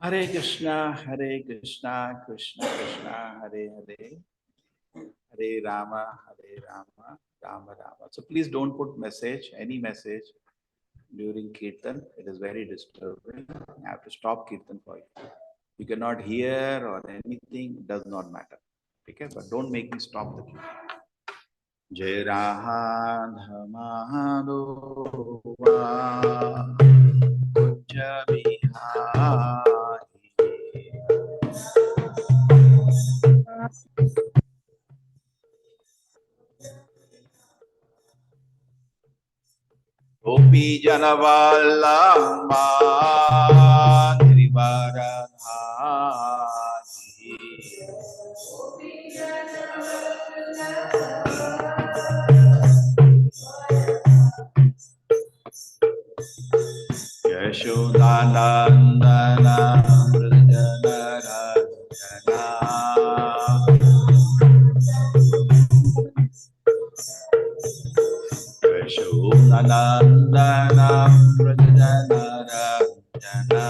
Hare Krishna, Krishna Krishna, Hare Hare, Hare Rama, Rama Rama. So please don't put any message during Kirtan. It is very disturbing. I have to stop Kirtan for you. You cannot hear or anything, does not matter. Okay, but don't make me stop the Kirtan. Jai Radha Madhova Kunja Bihari Gopi Janavallabha Girivaradhari Yashodanandana Vrjanarajana Yashodanandana Vrjanarajana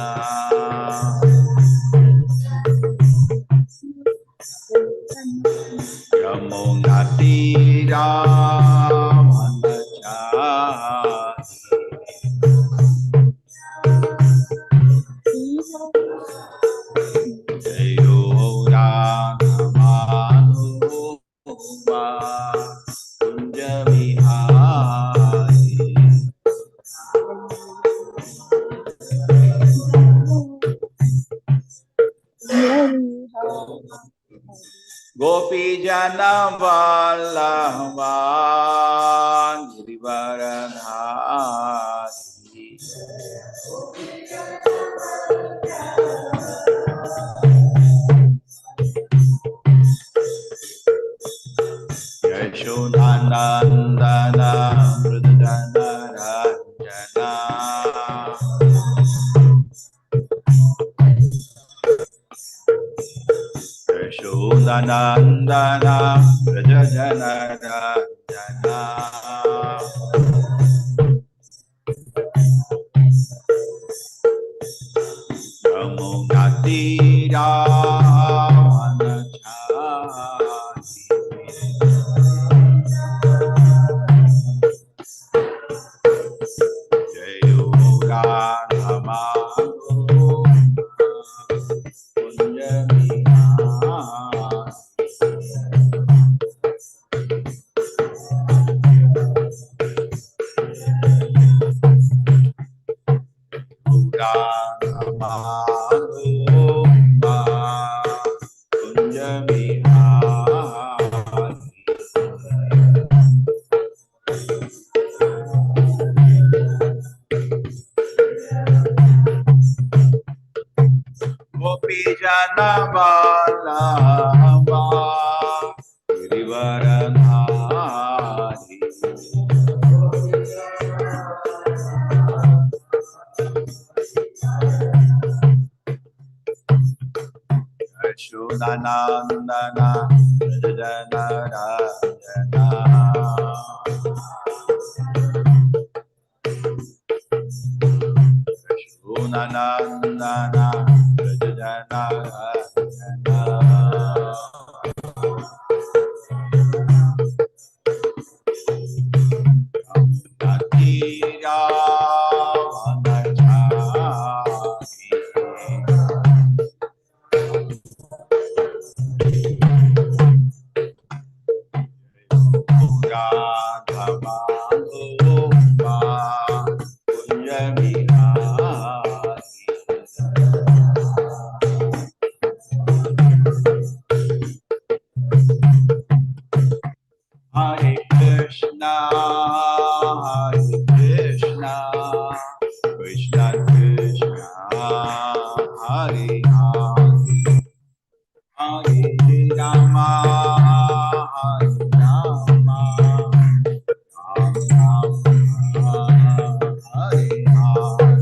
Yamunatira Gopi Janavallabha Girivaradhari Yashodanandana Vrjanarajana Yashodanandana Vrjanarajana Yamunatira Gopi Janavallabha Girivaradhari Yashodanandana Vrjanarajana Yashodanandana Vrjanarajana Natira Hare Krishna, Krishna Krishna, Hare Hare, Hare Rama, Hare Rama, Rama Rama, Hare Hare.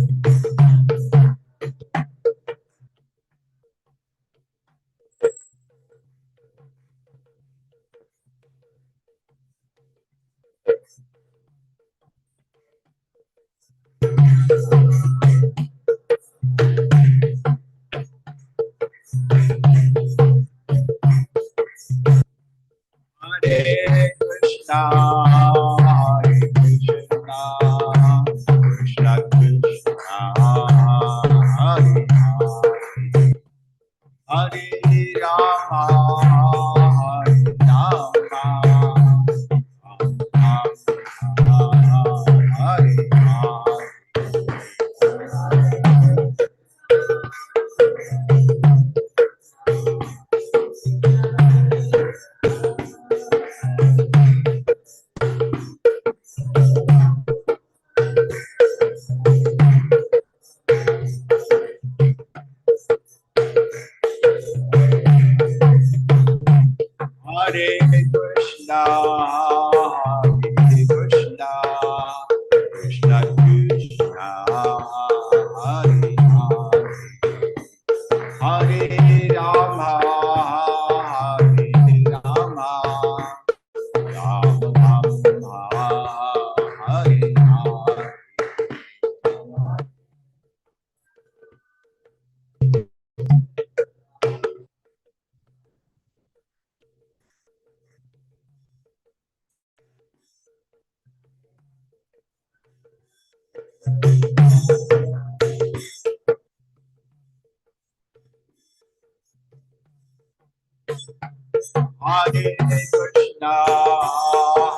Hare Krishna,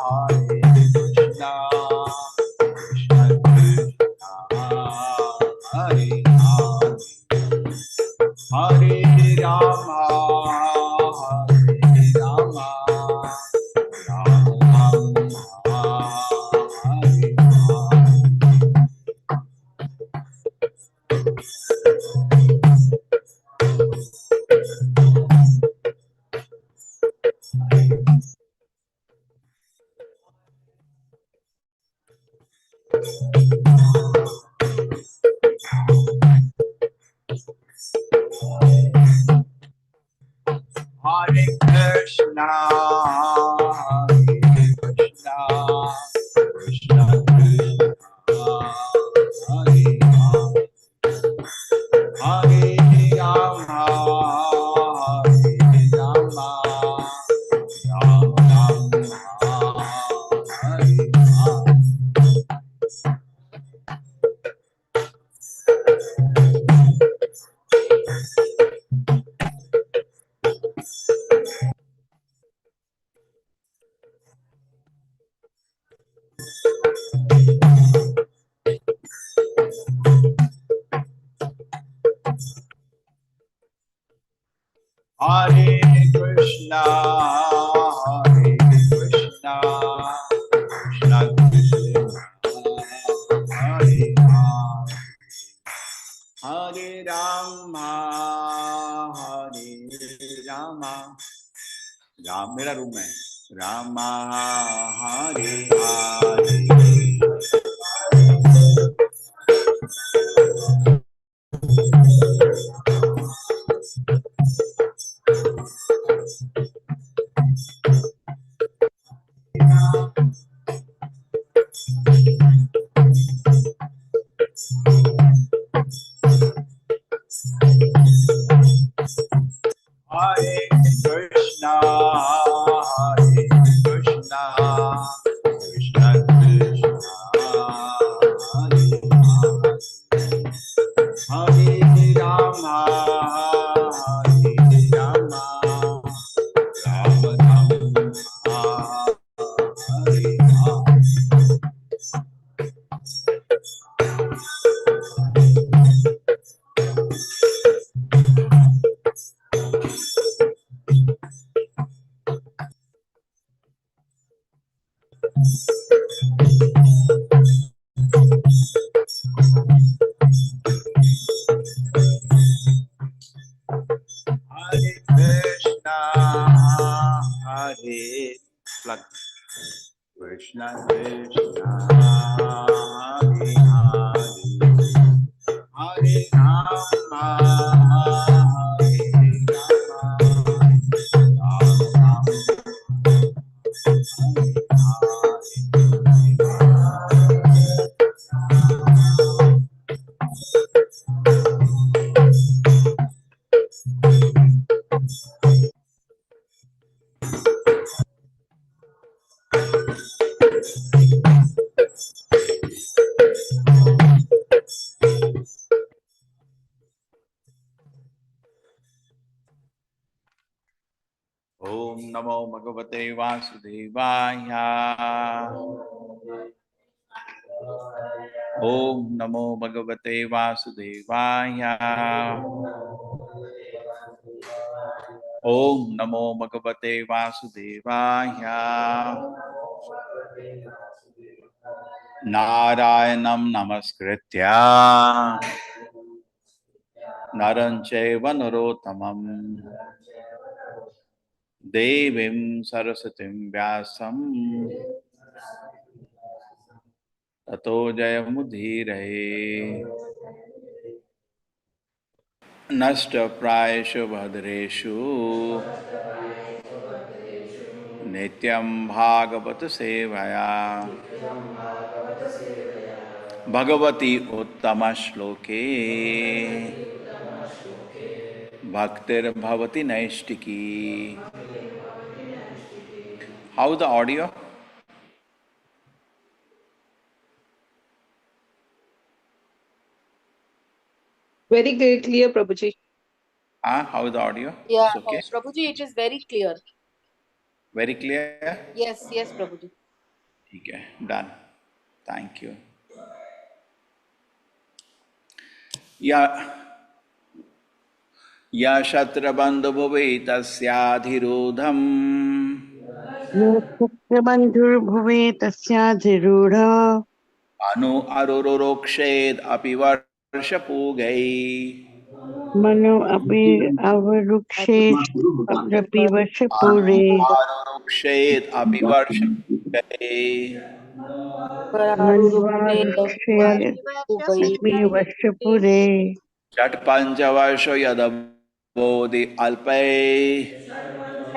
Hare Krishna, Krishna Krishna, Hare Hare, Hare Rama, Hare Rama, Rama Rama, Hare Hare. Hare Krishna, Hare Krishna, Krishna Krishna, Hare Hare, Hare Rama, Hare Rama, Rama Rama, Hare Hare. Hare Krishna, Hare Krishna, Krishna Krishna, Hare Hare, Hare Rama, Hare Rama, Ram मेरा room है Rama Hare Hare Hare Krishna, Hare Krishna, Krishna Krishna, Hare Hare, Hare Rama, Hare Rama, Rama Rama, Hare Hare. Hare Krishna, Hare plug. Krishna Krishna, Hare Hare, Hare Rama, Hare Rama, Rama Rama, Hare Om Namo Bhagavate Vasudevaya. Om Namo Bhagavate Vasudevaya. Om Namo Bhagavate Vasudevaya. Narayanam Namaskritya Naram Chaiva Narottamam Devim Saraswatim Vyasam Tato Jayamudhiraye Nashta Prayeshu Bhadreshu Nityam Bhagavata Sevaya Bhagavati Uttama Shloke Bhaktir Bhavati Naishtiki. How is the audio? Very clear, Prabhuji. How is the audio? Yeah, It's okay? Prabhuji, it is very clear. Very clear? Yes, yes, Prabhuji. ठीक है, done. Thank you. या या शत्रबन्धु भुवि तस्याधिरूढम् शत्रुबन्धुर्भुवे तस्याधिरूढ अनु अरुरुरोक्षेद् अपि वर्षपूगै मनो अपि अवरुक्षे अप्रपि अनु वर्षपूरे आरुरुक्षेद् अपि वर्षपूगै मन्वारुक्षे अपि वर्षपूरे षट्पञ्चवर्षो यदबोधि अल्पै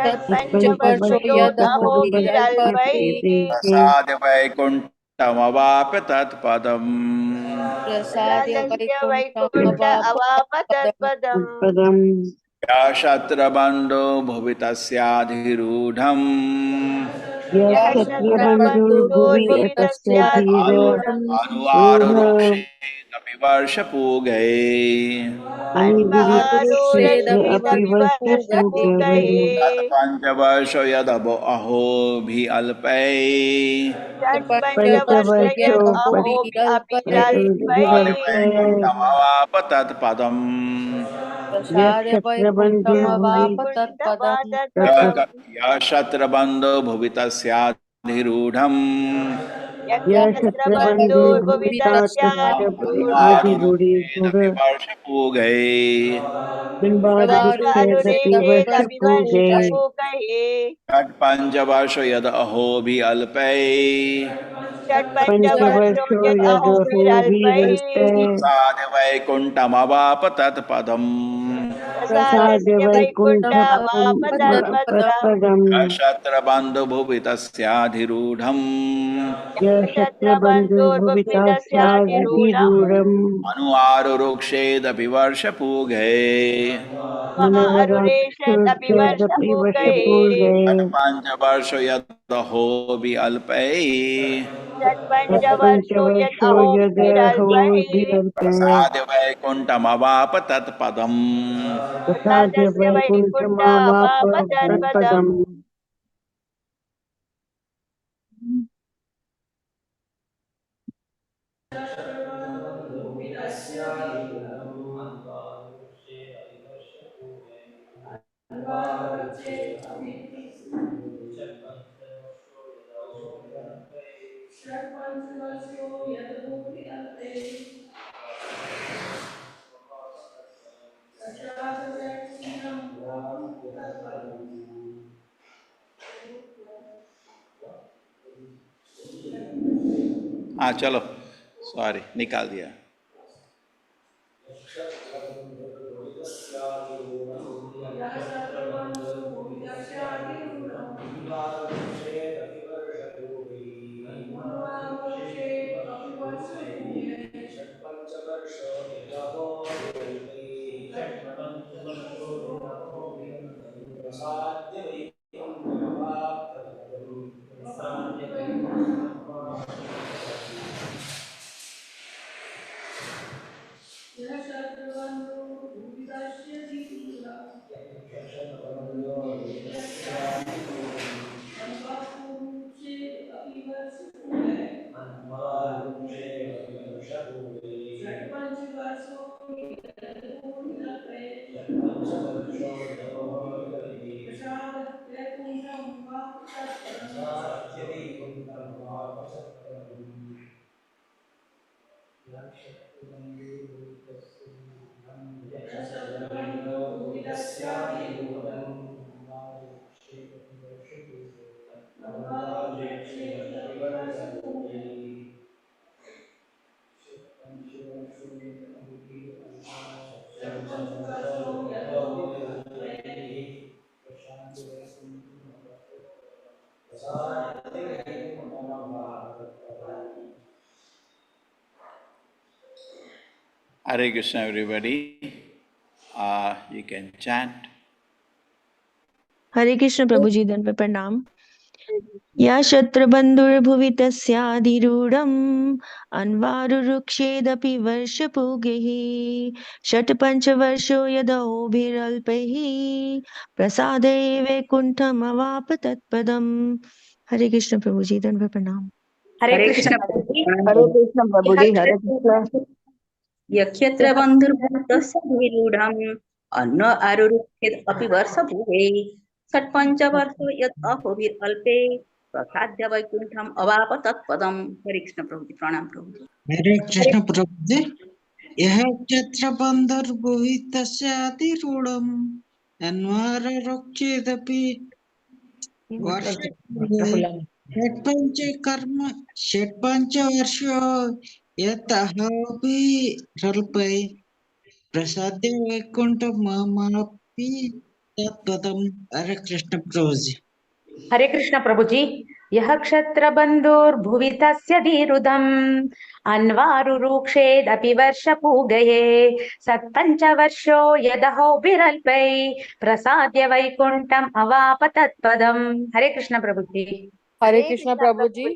तत्पञ्चवर्षो पञ्चवर्षो यदभोधि अल्पैः तत्पदे प्रसाद वैकुण्ठमवाप तत्पदम् प्रसाद्य प्रसादस्य वैकुण्ठ वैकुण्ठमवाप अवाप तत्पदम् तत्पदम् पदम् या शत्रबन्धो भुवि तस्याधिरूढम् यः यः शत्रबन्धुर्भुवि शत्रबन्धुर्भुवि तस्याधीर तस्याधिरूढम् रूढ अनुवारुरुक्षेदपि वर्षपूगै अनुविरुक्षेत अनुवारुक्षेदपि अपि वर्षपूगैः वर्षपूगवे तत्पञ्चवर्षो यदभो अहोभिः अल्पै पञ्चवर्षो षट्पञ्चवर्षय पञ्चवर्षो अहोपि अपि प्रसाद अल्पैः प्रतिवर्ष वैकुण्ठमवाप तत्पदम् प्रसाद्य यक्षत्रबन्धुर्भुवि वैकुण्ठमवाप तत्पदम् वैकुण्ठमवादत्पदम् या शत्रबन्धो भुवि तस्याधिरूढम् यः यः शत्रबन्धुर्भुवि शत्रबन्धुर्भुवि तस्याधिरूढम् अनुवारुरुक्षेदपि तस्याधिरूढ वर्षपूगै बिम्बारुक्षेदपि अनुवारुक्षेदपि वर्षपूगे वर्षपूगैः षट्पञ्चवर्षो यद अहोभिः अल्पै षट्पञ्चवर्षो पञ्चवर्षो यद् यदहोभिरल्पे अहोभिरल्पैः प्रसाद वैकुण्ठमवाप तत्पदम् प्रसाद्य प्रसादस्य वैकुण्ठ अवाप तत्पदम् वैकुण्ठपदम् शत्रबन्धु भुवि तस्याधिरूढम् यः शत्रबन्धुर्भुवि शत्रबन्धुर्भुवि तस्याधिरूढम् तस्याधिरूढम् अनुवारुरुक्षेदपि वर्षपूगै मनोहरुरेशदपि मनोवरक्षुर्चेदपि वर्षपूगैः वर्षपूर्वे षट्पञ्चवर्षो यदहोभिः अल्पै षट्पञ्चवर्षो यद् तत्पञ्चवर्षो अहोभिरल्पैः यदहोभिरल्पे प्रसाद वैकुण्ठमवाप तत्पदम् प्रसाद्य प्रसादस्य वैकुण्ठ वैकुण्ठमवाप अवाप तत्पदम् तत्पदम् हाँ चलो सॉरी निकाल दिया Hare Krishna everybody. You can chant. हरे कृष्ण प्रभु जी, दंड पे प्रणाम। या शत्रुबन्धुर्भुवि तस्याधिरूढम् अन्वारुरुक्षेदपि वर्षपूगैः षट्पञ्चवर्षो यदोभिरल्पैः प्रसादे वैकुण्ठमवाप तत्पदम्। हरे कृष्ण प्रभु जी, दंडवत प्रणाम। हरे हरे कृष्ण कृष्ण प्रभु। हरे कृष्ण प्रभु जी, हरे कृष्ण। यक्षत्र बन्धुर्भूतस्य धीरूढम् अन्न आरुरुक्षेत् अपि वर्षभुवे षट्पञ्चवर्षो यत् अहोभिरल्पे प्रसाद्य वैकुण्ठम् अवाप तत्पदम्। हरे कृष्ण प्रभु जी, प्रणाम प्रभु जी। हरे कृष्ण प्रभु जी। यः क्षत्रबन्धुर्भुवि तस्यातिरूढम् अन्वाररोक्षेदपि वर्षे षट्पञ्चवर्षो यतः रल्पै प्रसाद्य वैकुण्ठमवापि तत्पदम्। हरे कृष्ण प्रभु जी। हरे कृष्ण प्रभु जी। यः क्षत्र बन्धुर्भुवि तस्य धीरुदम् अन्वारुरुक्षेदपि वर्षपूगये सत्पञ्चवर्षो यदहोभिरल्पै प्रसाद्य वैकुण्ठम् अवाप तत्पदम्। हरे कृष्ण प्रभु जी। हरे हरे कृष्ण कृष्ण प्रभु प्रभु जी। जी।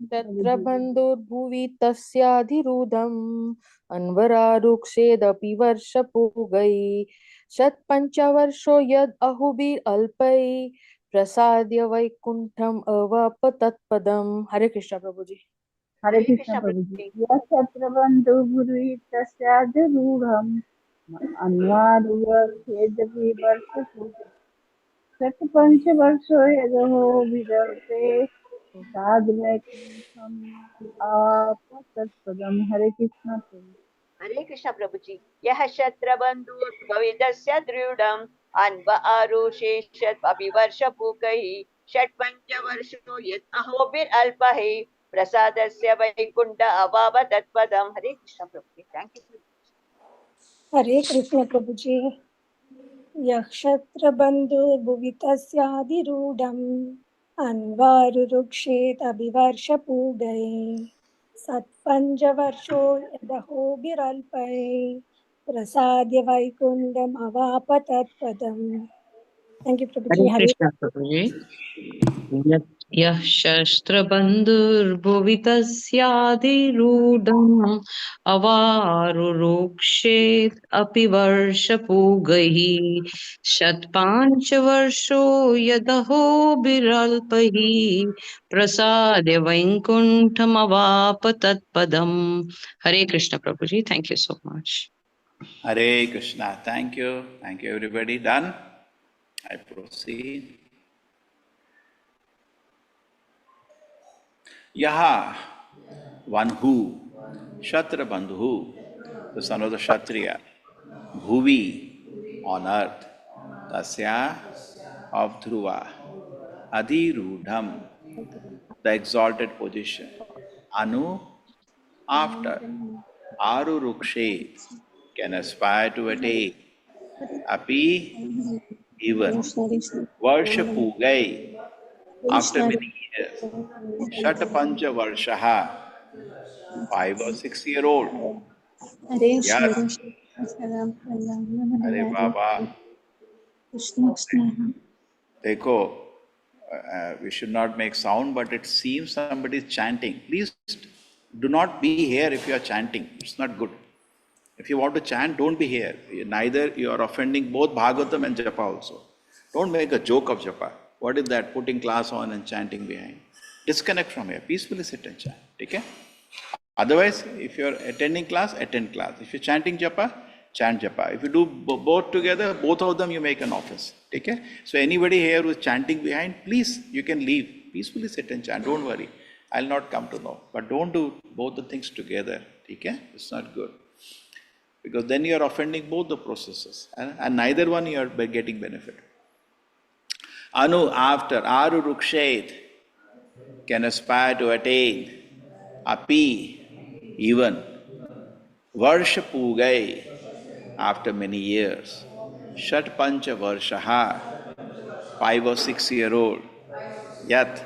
तत्र बन्धुर्भुवि तस्याधिरूढम् अन्वरारुक्षेदपि वर्षपूगैः शतपञ्चवर्षो यद् अहुभिरल्पैः प्रसाद्य वैकुण्ठम् अवाप तत्पदम्। हरे कृष्ण प्रभु जी। हरे हरे कृष्ण कृष्ण प्रभु जी। प्रभु जी। यः शत्रबन्धुर्भुवि तस्याधिरूढम् अन्वारुरक्षेदपि वर्षपूजते षट्पञ्चवर्षो यदहो विदर्भे साधुवैकुण्ठम् आपतत्पदम्। हरे कृष्ण प्रभु। हरे कृष्ण प्रभु जी। यः शत्रबन्धुर्भवितस्य दृढम् अन्व आरुषेषत् अभिवर्षपूकैः षट्पञ्चवर्षो यत् अहोभिरल्पैः प्रसादस्य वैकुण्ठ अवाप तत्पदम्। हरे कृष्ण प्रभु जी। Thank you. हरे कृष्ण प्रभु जी। यक्षत्रबन्धुर्भुवि तस्याधिरूढम् अन्वारुरुक्षेत् अभिवर्षपूगैः सत्पञ्चवर्षो यदहोभिरल्पैः प्रसाद्य वैकुण्ठम् अवाप तत्पदम्। Thank you Prabhu Hare ji. हरे कृष्ण प्रभु जी। यः शस्त्रबन्धुर्भुवि तस्याधिरूढम् अवारुरोक्षेत् अपि वर्षपूगैः शतपाञ्चवर्षो यदहोभिरल्पैः प्रसाद्य वैकुण्ठमवाप तत्पदम्। Hare Krishna Prabhu ji, thank you so much. Hare Krishna. Thank you. Thank you, everybody. Done? I proceed. Yaha, one who, Shatra Bandhu, the son of the Kshatriya, Bhuvi, on earth, Tasya, of Dhruva, Adhirudham, the exalted position, Anu, after, Arurukshe, can aspire to attain, Api, even, Varshapugai, after many years, Shatapancha Varshaha, 5 or 6 year old. Yat, Hare Baba, Dekho, we should not make sound, but it seems somebody is chanting. Please do not be here if you are chanting. It's not good. If you want to chant, don't be here. Neither you are offending both Bhagavatam and Japa also. Don't make a joke of Japa. What is that? Putting class on and chanting behind. Disconnect from here. Peacefully sit and chant. Okay? Otherwise, if you are attending class, attend class. If you're chanting japa, chant japa. If you do both together, both of them you make an office. Okay? So anybody here who is chanting behind, please, you can leave. Peacefully sit and chant. Don't worry. I'll not come to know. But don't do both the things together. Okay? It's not good. Because then you are offending both the processes. And neither one you are getting benefit. Anu, after, Aru Rukshet, can aspire to attain. Api, even. Varsha Pugai, after many years. Shat Pancha Varshaha, 5 or 6 year old. Yat,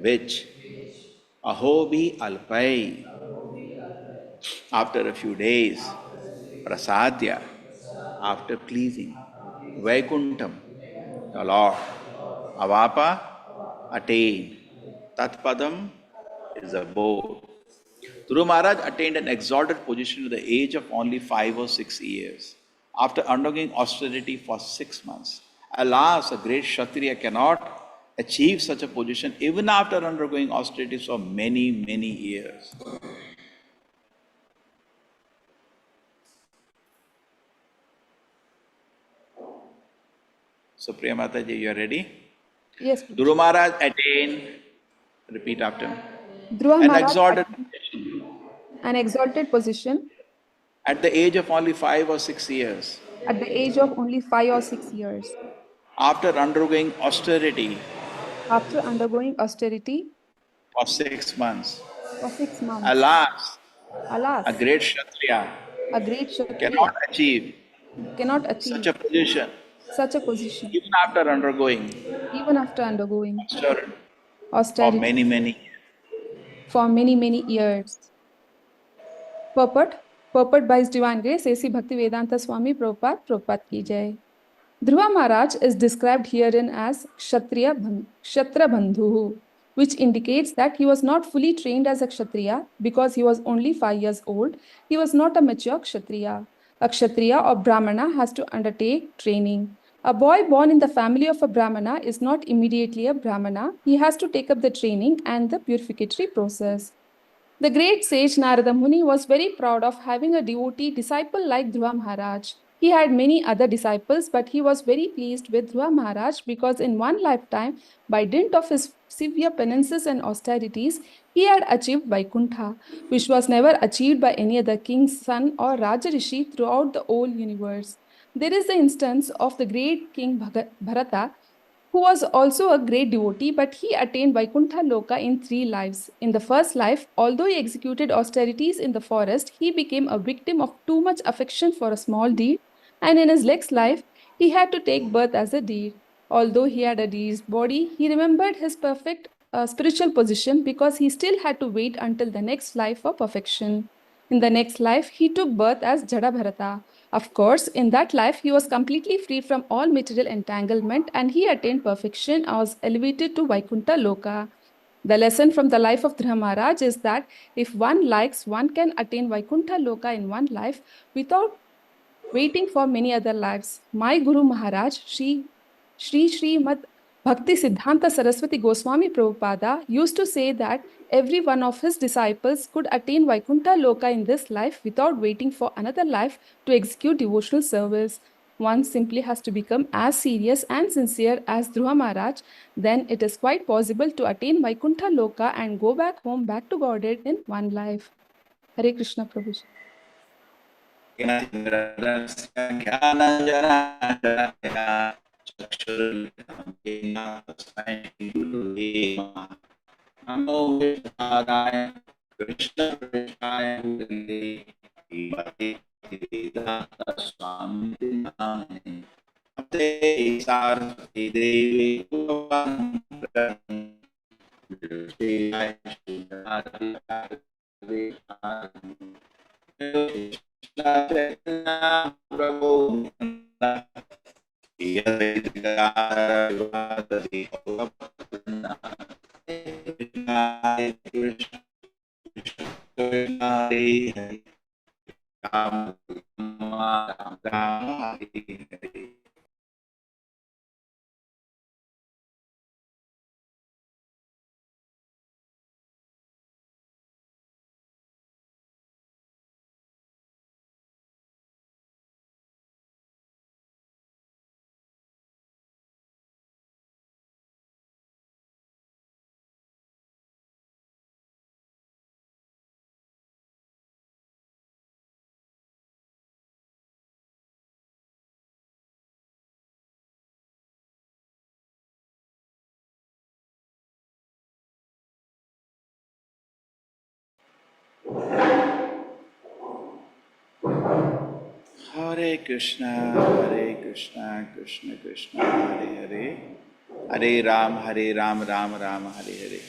which. Ahobi Alpai, after a few days. Prasadya, after pleasing. Vaikuntham, the Lord. Avapa, attain. Tat Padam is a board. Dhruva Maharaj attained an exalted position at the age of only 5 or 6 years, after undergoing austerity for 6 months. Alas, a great Kshatriya cannot achieve such a position even after undergoing austerities for many, many years. So, Priya Mataji, you are ready? Yes, Dhruva Maharaj attained, repeat after me, Dhruva an Maharaj exalted attained an exalted position at the age of only 5 or 6 years, at the age of only 5 or 6 years. after undergoing austerity After undergoing austerity for 6 months. for 6 months. Alas, a Alas, great Kshatriya a great cannot Kshatriya achieve cannot such achieve a position such a position even after undergoing even after undergoing austerity for austerity many, many years. for many, many years. Purport by His Divine Grace, A.C. Bhaktivedanta Swami Prabhupada ki jai. Dhruva Maharaj is described herein as Kshatriya Bandhu, which indicates that he was not fully trained as a Kshatriya because he was only 5 years old. He was not a mature Kshatriya. A Kshatriya or Brahmana has to undertake training. A boy born in the family of a Brahmana is not immediately a Brahmana. He has to take up the training and the purificatory process. The great sage Narada Muni was very proud of having a devotee disciple like Dhruva Maharaj. He had many other disciples, but he was very pleased with Dhruva Maharaj because in one lifetime, by dint of his severe penances and austerities, he had achieved Vaikuntha, which was never achieved by any other king's son or Rajarishi throughout the whole universe. There is the instance of the great king Bharata, who was also a great devotee, but he attained Vaikuntha Loka in 3 lives. In the first life, although he executed austerities in the forest, he became a victim of too much affection for a small deer, and in his next life, he had to take birth as a deer. Although he had a deer's body, he remembered his perfect spiritual position because he still had to wait until the next life for perfection. In the next life, he took birth as Jada Bharata. Of course, in that life, he was completely free from all material entanglement and he attained perfection and was elevated to Vaikuntha Loka. The lesson from the life of Dhruva Maharaj is that if one likes, one can attain Vaikuntha Loka in one life without waiting for many other lives. My Guru Maharaj, Srimad Bhakti Siddhanta Saraswati Goswami Prabhupada used to say that every one of his disciples could attain Vaikuntha Loka in this life without waiting for another life to execute devotional service. One simply has to become as serious and sincere as Dhruva Maharaj, then it is quite possible to attain Vaikuntha Loka and go back home, back to Godhead in one life. Hare Krishna Prabhuji. Namo Vishwadaya Krishna Krishnaaya Vedanta Swami Namaste Saraswati Devi Prabhu Hare Krishna, Krishna Krishna, Hare Hare, Hare Ram, Ram Ram, Hare Hare.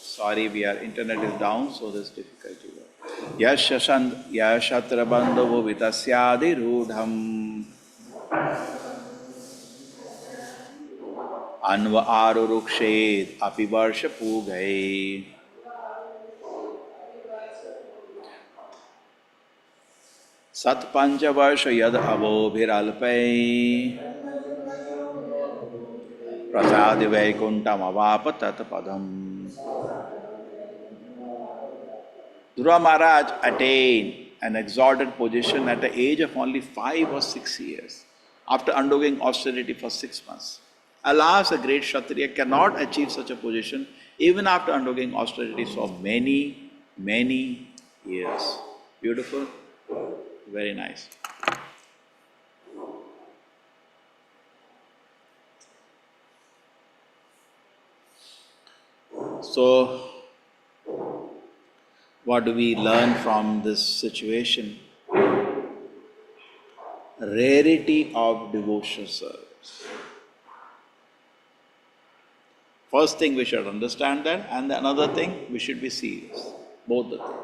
Sorry, internet is down, so there's difficulty. Yashatra bandhu vitasyadirudham Anva arurukshed api varsha pugai. Sat pancha varsha yad avobhiralpai. Prasadi Vaikuntam avapa tat padam. Dhruva Maharaj attained an exalted position at the age of only 5 or 6 years, after undergoing austerity for 6 months. Alas, a great Kshatriya cannot achieve such a position even after undergoing austerities for many, many years. Beautiful, very nice. So, what do we learn from this situation? Rarity of devotional service. First thing we should understand that, and another thing we should be serious. Both the things.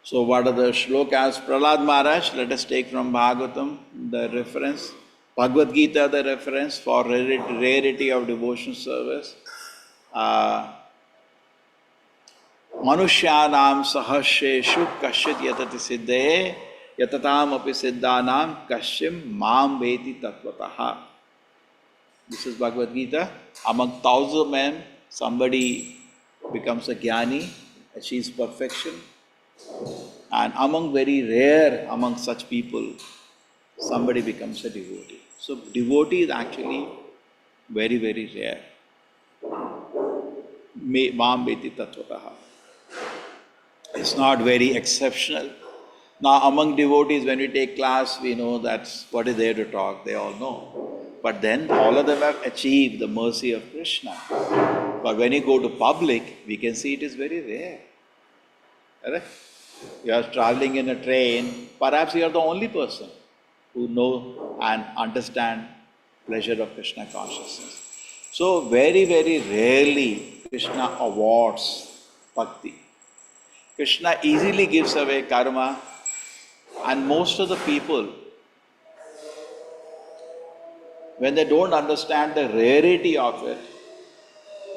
So what are the shlokas? Prahlad Maharaj, let us take from Bhagavatam the reference. Bhagavad Gita the reference for rarity of devotional service. Manushyanam sahasreshu kasyat yatati siddhe yatatam api siddhanam kasyam mam veti tattvataha. This is Bhagavad Gita. Among 1,000 men, somebody becomes a jnani, achieves perfection. And among very rare, among such people, somebody becomes a devotee. So devotee is actually very, very rare. Mam veti tattvataha. It's not very exceptional. Now among devotees, when we take class, we know that's what is there to talk, they all know. But then all of them have achieved the mercy of Krishna. But when you go to public, we can see it is very rare. Correct? You are traveling in a train, perhaps you are the only person who know and understand pleasure of Krishna consciousness. So very, very rarely Krishna awards bhakti. Krishna easily gives away karma, and most of the people, when they don't understand the rarity of it,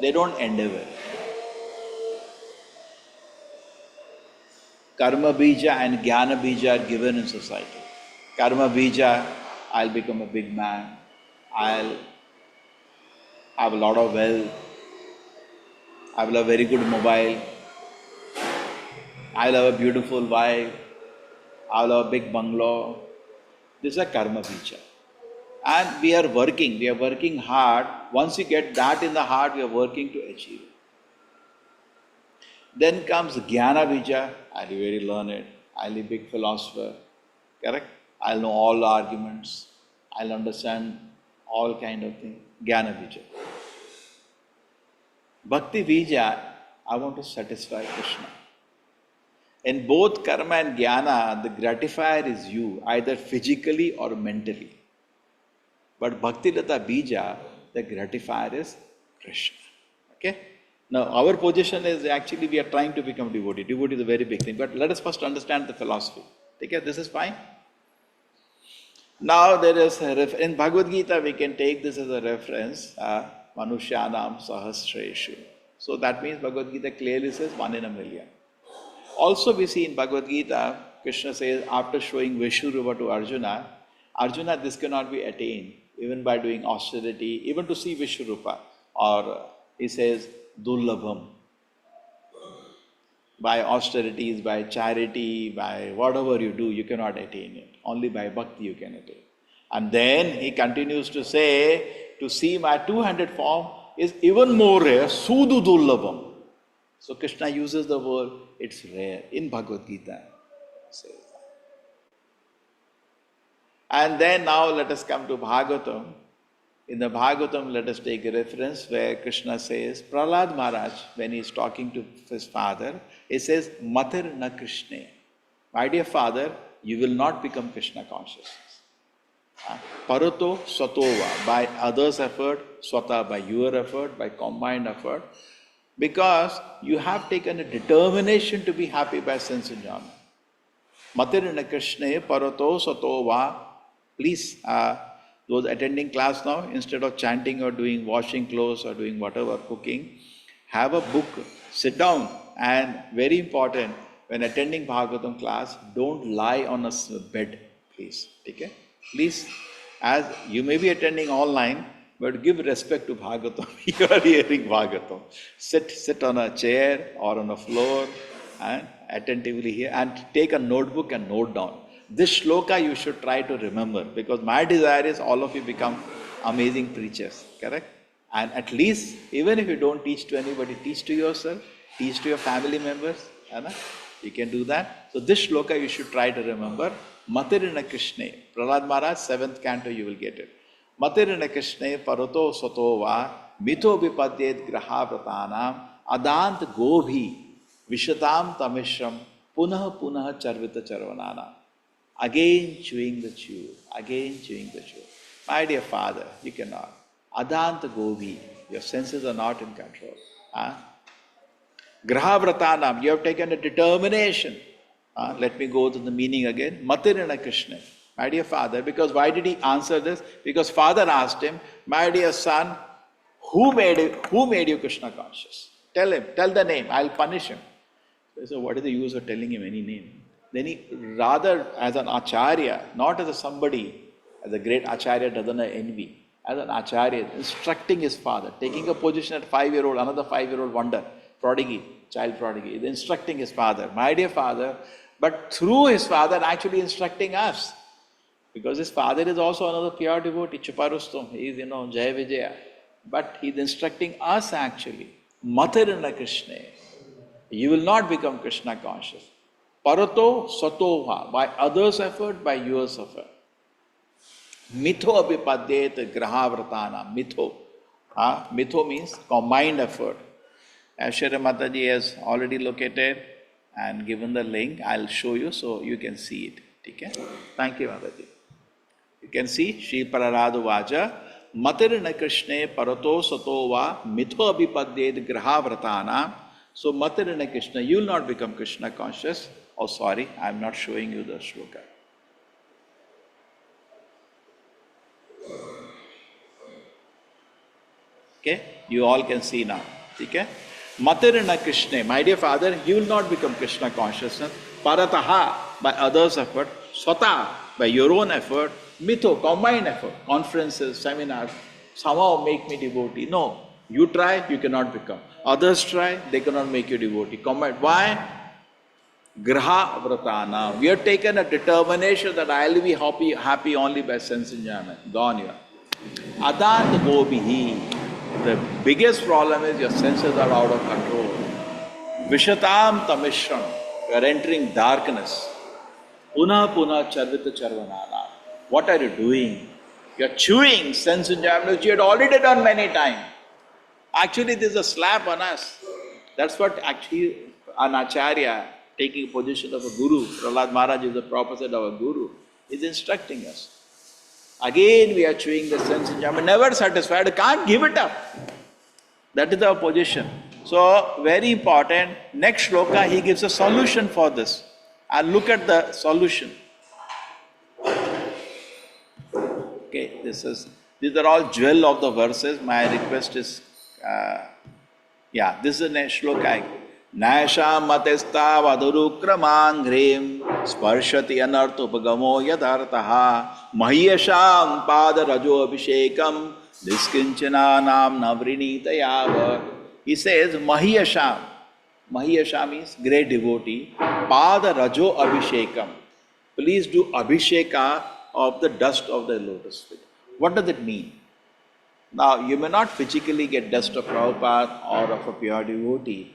they don't endeavor. Karma bija and jnana bija are given in society. Karma bija, I'll become a big man, I'll have a lot of wealth, I will have a very good mobile, I'll have a beautiful wife, I'll have a big bungalow. This is a karma bija. And we are working hard. Once you get that in the heart, we are working to achieve it. Then comes jnana bija. I'll be very learned, I'll be a big philosopher, correct? I'll know all arguments, I'll understand all kind of things. Jnana bija. Bhakti bija, I want to satisfy Krishna. In both karma and jnana, the gratifier is you, either physically or mentally. But Bhakti Lata Bija, the gratifier is Krishna. Okay? Now, our position is actually we are trying to become devotee. Devotee is a very big thing. But let us first understand the philosophy. Okay, this is fine. Now, there is in Bhagavad Gita, we can take this as a reference, Manushyanam Sahasreshu. So that means Bhagavad Gita clearly says 1 in a million. Also, we see in Bhagavad Gita, Krishna says, after showing Vishnurupa to Arjuna, Arjuna, this cannot be attained, even by doing austerity, even to see Vishnurupa. Or he says, Dullabham. By austerities, by charity, by whatever you do, you cannot attain it. Only by bhakti you can attain. And then he continues to say, to see my two-handed form is even more rare, Sudu Dullabham. So Krishna uses the word, it's rare, in Bhagavad Gita. Says that. And then now let us come to Bhagavatam. In the Bhagavatam, let us take a reference where Krishna says, Prahlad Maharaj, when he is talking to his father, he says, Matir na Krishna. My dear father, you will not become Krishna consciousness. Parato Satova, by others' effort, Swata, by your effort, by combined effort, because you have taken a determination to be happy by sense enjoyment. Matir na Krishna, Parato Satova, please Those attending class now, instead of chanting or doing washing clothes or doing whatever, cooking, have a book, sit down, and very important, when attending Bhagavatam class, don't lie on a bed, please. Okay? Please, as you may be attending online, but give respect to Bhagavatam. You are hearing Bhagavatam. Sit on a chair or on a floor and attentively hear, and take a notebook and note down. This shloka you should try to remember, because my desire is all of you become amazing preachers, correct? And at least, even if you don't teach to anybody, teach to yourself, teach to your family members. You can do that. So this shloka you should try to remember. Matirina Krishna. Prahlad Maharaj, 7th canto, you will get it. Matirina Krishna parato sato va mito vipadyet graha vratanam adant gobhi vishatam tamishram punah punah charvita charvanana. Again chewing the chew, again chewing the chew. My dear father, you cannot. Adant gobhi, your senses are not in control. Graha vratanam, you have taken a determination. Let me go to the meaning again. Matirina Krishna. My dear father, because why did he answer this? Because father asked him, my dear son, who made you Krishna conscious? Tell him, tell the name, I'll punish him. So what is the use of telling him any name? Then he, rather as an Acharya, not as a somebody, as a great Acharya doesn't have envy, as an Acharya, instructing his father, taking a position at 5-year-old, another 5-year-old wonder, prodigy, child prodigy, instructing his father, my dear father, but through his father actually instructing us. Because his father is also another pure devotee, Chuparustum, he is, Jaya Vijaya. But he is instructing us actually. Matirina Krishna. You will not become Krishna conscious. Parato satova, by others' effort, by yours' effort. Mitho apipadyet grahavratana, mitho. Mitho means combined effort. Acharya Mataji has already located and given the link. I'll show you so you can see it. Okay? Thank you, Mataji. You can see Shri Pararadu Vaja, Matirina Krishna parato sato va mitho apipadyet grahavratana. So Matirina Krishna, you will not become Krishna conscious. Oh, sorry, I am not showing you the shloka. Okay, you all can see now. Okay, Matirina Krishna, my dear father, you will not become Krishna consciousness. Parataha, by others' effort. Swata, by your own effort. Mitho, combined effort. Conferences, seminars, somehow make me devotee. No, you try, you cannot become. Others try, they cannot make you devotee. Combined. Why? Graha vratana. We have taken a determination that I will be happy only by sense enjoyment. Gone here. Adant gobihi. The biggest problem is your senses are out of control. Vishatam tamishram. You are entering darkness. Puna puna charvita charvanana. What are you doing? You are chewing sense enjoyment which you had already done many times. Actually, this is a slap on us. That's what actually an Acharya, taking position of a guru, Prahlad Maharaj is the opposite of a guru, is instructing us. Again we are chewing the sense enjoyment, never satisfied, can't give it up. That is our position. So, very important, next shloka he gives a solution for this. And look at the solution. Okay, these are all jewel of the verses. My request is, this is the next shloka. Naisham matesta vadurukramangrim sparshati anarthopagamo yadartaha mahiyasham pada rajo abhishekam niskinchananam navrinitayava. He says mahiyasham. Mahiyasham means great devotee. Pada rajo abhishekam. Please do abhisheka of the dust of the lotus feet. What does it mean? Now, you may not physically get dust of Prabhupada or of a pure devotee.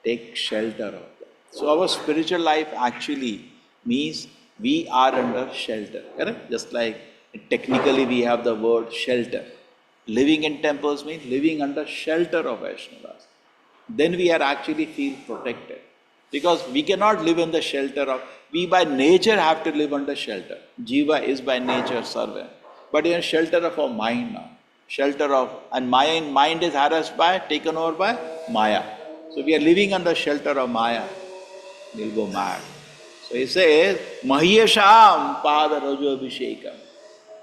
Take shelter of them. So our spiritual life actually means we are under shelter. Correct? Just like technically we have the word shelter. Living in temples means living under shelter of Vaishnavas. Then we are actually feel protected. Because we cannot live in the shelter of, we by nature have to live under shelter. Jiva is by nature servant. But in shelter of our mind now. Shelter of, and mind is harassed by, taken over by Maya. So we are living under shelter of Maya. We'll go mad. So he says, Mahiyasham pada rajo abhishekam.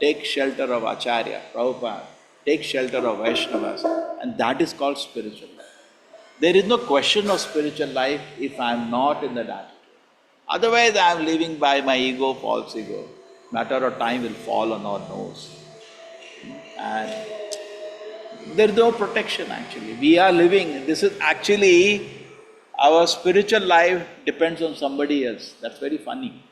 take shelter of Acharya, Prabhupada, take shelter of Vaishnavas, and that is called spiritual life. There is no question of spiritual life if I am not in that attitude. Otherwise, I am living by my ego, false ego. Matter of time will fall on our nose. And there is no protection actually. We are living, this is actually, our spiritual life depends on somebody else. That's very funny.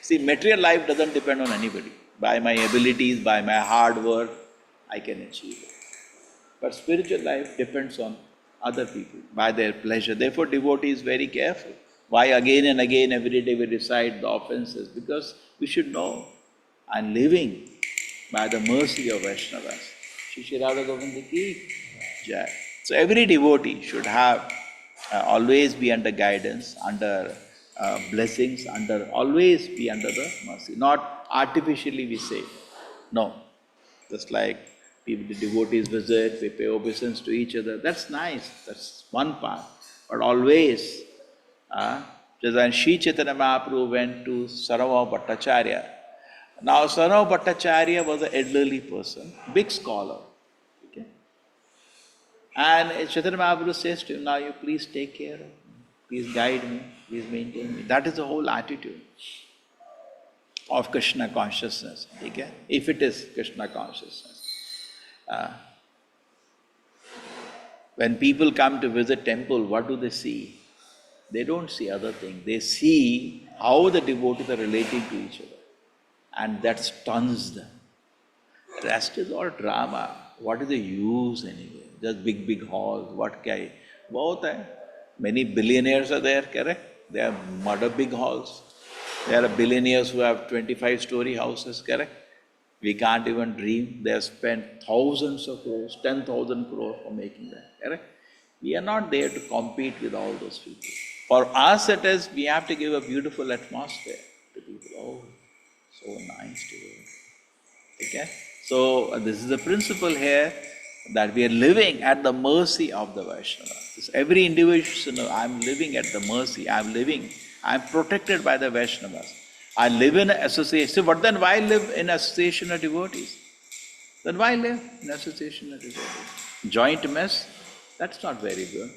See, material life doesn't depend on anybody. By my abilities, by my hard work, I can achieve it. But spiritual life depends on other people, by their pleasure. Therefore, devotee is very careful. Why again and again every day we recite the offenses? Because we should know, I'm living by the mercy of Vaishnavas. Sriradhagovinda ki jai. So every devotee should have, always be under guidance, under blessings, always be under the mercy. Not artificially we say, no. Just like people, the devotees visit, we pay obeisance to each other. That's nice, that's one part. But always, just when Sri Chaitanya Mahaprabhu went to Sarava Bhattacharya. Now Sarava Bhattacharya was an elderly person, big scholar. Okay? And Chaitanya Mahaprabhu says to him, now you please take care of me, please guide me, please maintain me. That is the whole attitude of Krishna consciousness. Okay? If it is Krishna consciousness. When people come to visit temple, what do they see? They don't see other things. They see how the devotees are relating to each other. And that stuns them. The rest is all drama. What is the use anyway? Just big halls. What kya? Both hai. Many billionaires are there, correct? They have mother big halls. There are billionaires who have 25-story houses, correct? We can't even dream. They have spent thousands of crores, 10,000 crores for making that, correct? We are not there to compete with all those people. For us it is, we have to give a beautiful atmosphere to people. Oh, so nice to you. Okay? So this is the principle here, that we are living at the mercy of the Vaishnava. Every individual should know, I am living at the mercy, I am protected by the Vaishnavas. I live in association. But then why live in association of devotees? Then why live in association of devotees? Joint mess? That's not very good.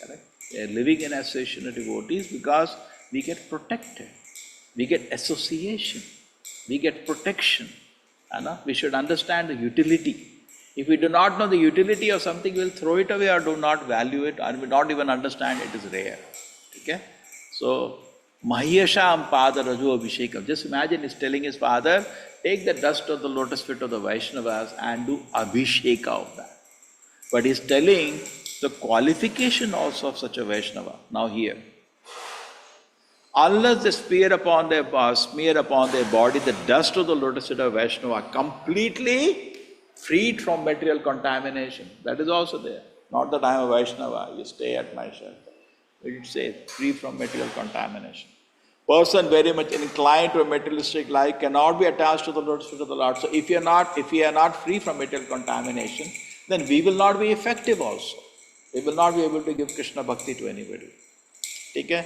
Correct? We are living in association of devotees because we get protected. We get association. We get protection. We should understand the utility. If we do not know the utility of something, we will throw it away or do not value it, or we not even understand it is rare. Okay? So, Mahiyasham Pada Raju Abhishekam. Just imagine he's telling his father, take the dust of the lotus feet of the Vaishnavas and do Abhisheka of that. But he's telling the qualification also of such a Vaishnava. Now here, unless they smear upon their body the dust of the lotus feet of Vaishnava, completely freed from material contamination. That is also there. Not that I am a Vaishnava, you stay at my shelter. It says, free from material contamination. Person very much inclined to a materialistic life cannot be attached to the lotus feet of the Lord. So if we are not free from material contamination, then we will not be effective also. We will not be able to give Krishna Bhakti to anybody. Okay?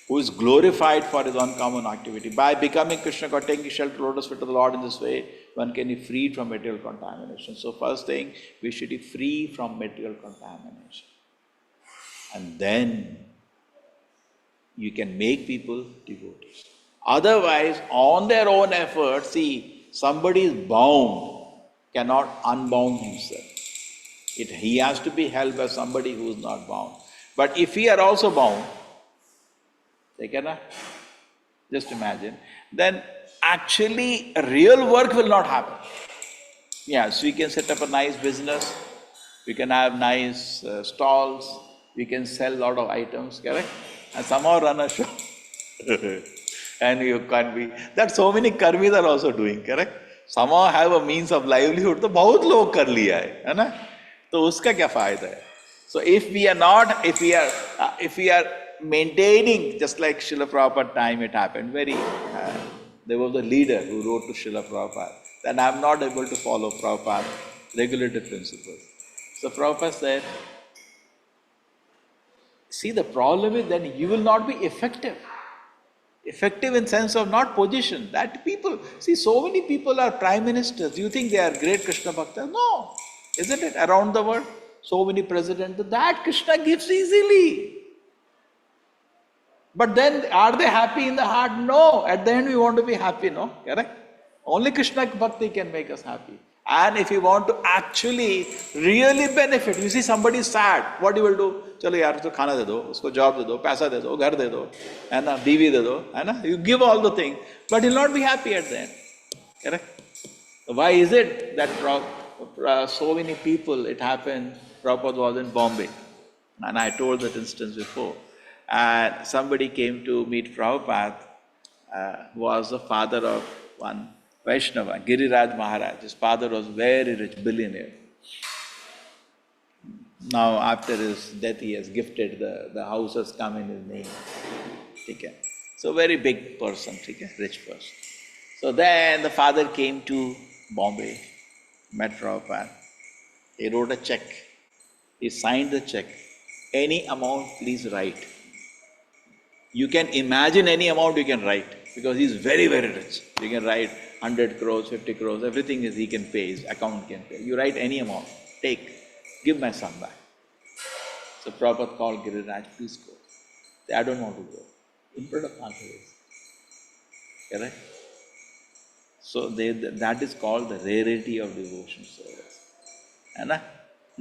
Who is glorified for his uncommon activity. By becoming Krishna, taking shelter lotus feet of the Lord in this way, one can be freed from material contamination. So first thing, we should be free from material contamination. And then you can make people devotees. Otherwise, on their own effort, see, somebody is bound, cannot unbound himself. He has to be held by somebody who is not bound. But if we are also bound, just imagine, then actually real work will not happen. Yes, we can set up a nice business, we can have nice stalls, we can sell a lot of items, correct? And somehow run a show. And you can't be, that so many karmis are also doing, correct? Somehow have a means of livelihood, तो बहुत लोग कर लिया है ना? तो उसका क्या फायदा है? So if we are maintaining, just like Srila Prabhupada time it happened, there was a leader who wrote to Srila Prabhupada, that I am not able to follow Prabhupada's regulative principles. So Prabhupada said, see, the problem is then you will not be effective. Effective in sense of not position. That people, see, so many people are prime ministers. You think they are great Krishna Bhaktas? No. Isn't it? Around the world, so many presidents, that Krishna gives easily. But then, are they happy in the heart? No. At the end, we want to be happy, no? Correct? Only Krishna Bhakti can make us happy. And if you want to actually really benefit, you see somebody is sad, what you will do? Chalo yaar, usko khana de do, usko job de do, paisa de do, ghar de do, hai na, biwi de do, hai na? You give all the things, but he'll not be happy at the end. Correct? Why is it that so many people, it happened, Prabhupada was in Bombay, and I told that instance before, and somebody came to meet Prabhupada, was the father of one Vaishnava, Giriraj Maharaj. His father was very rich, billionaire. Now after his death he has gifted, the house has come in his name. Okay. So very big person, okay? Rich person. So then the father came to Bombay, met Prabhupada. He wrote a check. He signed the check. Any amount, please write. You can imagine any amount you can write, because he is very, very rich. You can write 100 crores, 50 crores, everything is he can pay, his account can pay. You write any amount, take, give my son back. So Prabhupada called Giriraj, please go. I don't want to go. In front of Mangalore. Correct? So that is called the rarity of devotion service. And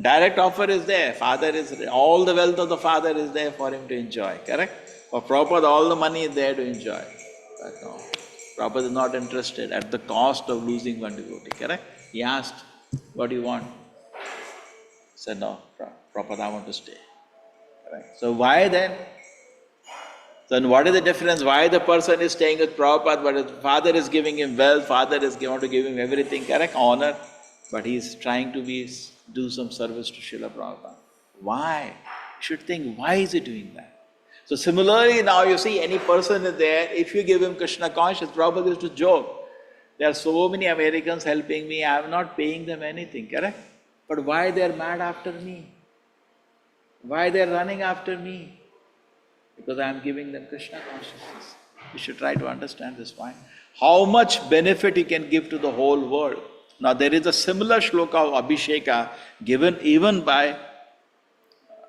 direct offer is there. Father is, all the wealth of the father is there for him to enjoy. Correct? For Prabhupada, all the money is there to enjoy. But no, Prabhupada is not interested at the cost of losing one devotee. Correct? He asked, what do you want? He said, no, Prabhupada, I want to stay. Correct? So why then? Then what is the difference? Why the person is staying with Prabhupada, but his father is giving him wealth, father is going to give him everything, correct? Honor. But he is trying to do some service to Srila Prabhupada. Why? You should think, why is he doing that? So similarly, now you see any person is there, if you give him Krishna conscious, Prabhupada is to joke. There are so many Americans helping me, I am not paying them anything, correct? But why they are mad after me? Why they are running after me? Because I am giving them Krishna consciousness. You should try to understand this point. How much benefit you can give to the whole world. Now there is a similar shloka of Abhisheka given even by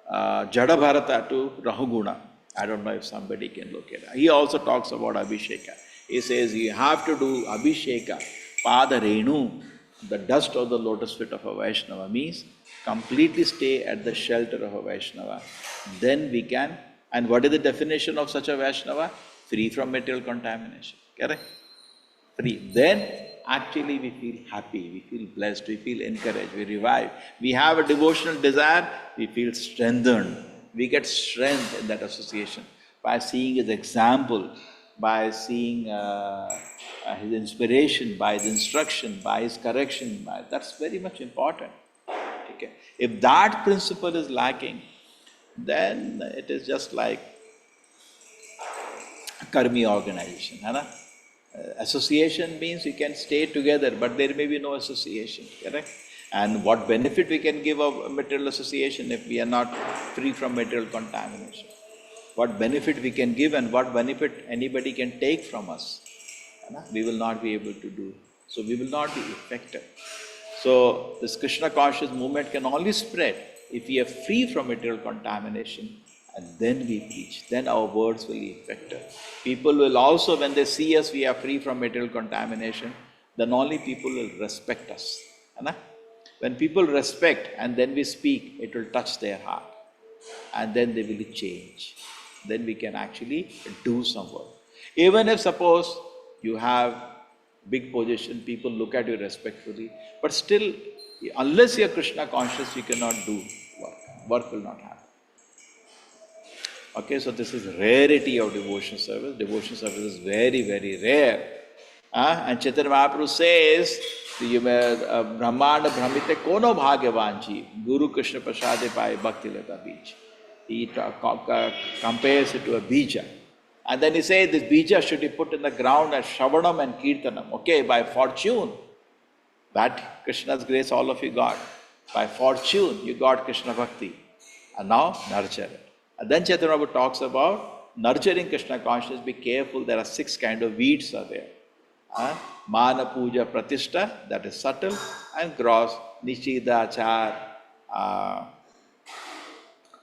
Jada Bharata to Rahuguna. I don't know if somebody can look at it. He also talks about Abhisheka. He says you have to do Abhisheka, Pada Renu, the dust of the lotus feet of a Vaishnava, means completely stay at the shelter of a Vaishnava. Then we can, and what is the definition of such a Vaishnava? Free from material contamination. Correct? Free. Then actually we feel happy, we feel blessed, we feel encouraged, we revive. We have a devotional desire, we feel strengthened. We get strength in that association by seeing his example, by seeing his inspiration, by his instruction, by his correction. That's very much important. Okay. If that principle is lacking, then it is just like a karmi organization. Right? Association means you can stay together, but there may be no association, correct? And what benefit we can give of material association if we are not free from material contamination? What benefit we can give and what benefit anybody can take from us? We will not be able to do. So we will not be effective. So this Krishna conscious movement can only spread if we are free from material contamination, and then we preach, then our words will be effective. People will also, when they see us, we are free from material contamination, then only people will respect us. When people respect and then we speak, it will touch their heart. And then they will change. Then we can actually do some work. Even if suppose you have big position, people look at you respectfully, but still, unless you are Krishna conscious, you cannot do work. Work will not happen. Okay, so this is rarity of devotion service. Devotion service is very, very rare. And Chaitanya Mahaprabhu says, Brahmanda Brahmite Kono Bhagyavanji, Guru Krishna Prasade Pai Bhakti Lata Beach. He compares it to a bija. And then he says this bija should be put in the ground as Shravanam and Kirtanam. Okay, by fortune, that Krishna's grace all of you got. By fortune, you got Krishna Bhakti. And now, nurture it. And then Chaitanya Prabhu talks about nurturing Krishna consciousness, be careful, there are 6 kind of weeds are there. Mana Puja Pratishta, that is subtle, and gross, Nishida Achar,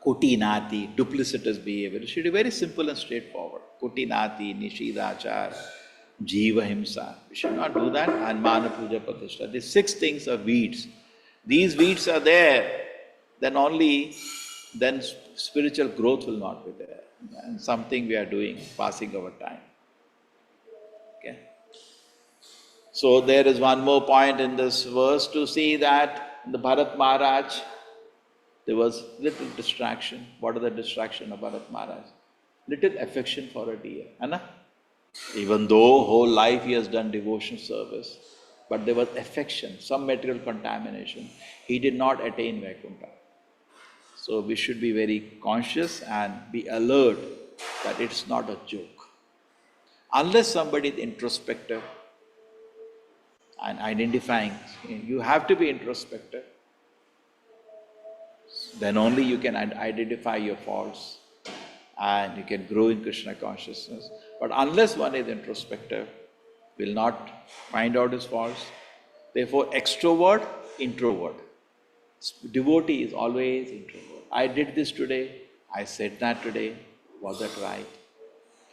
Kutinati, duplicitous behavior. It should be very simple and straightforward. Kutinati, Nishida Achar, Jiva Himsa. We should not do that. And Mana Puja Pratishta. These 6 things are weeds. These weeds are there, then spiritual growth will not be there. And something we are doing, passing our time. Okay. So there is one more point in this verse to see that in the Bharat Maharaj, there was little distraction. What are the distraction of Bharat Maharaj? Little affection for a deer. Anna? Even though whole life he has done devotion service, but there was affection, some material contamination. He did not attain Vaikuntha. So we should be very conscious and be alert that it's not a joke. Unless somebody is introspective and identifying, you have to be introspective. Then only you can identify your faults and you can grow in Krishna consciousness. But unless one is introspective, will not find out his faults. Therefore, extrovert, introvert. Devotee is always introvert. I did this today, I said that today, was that right?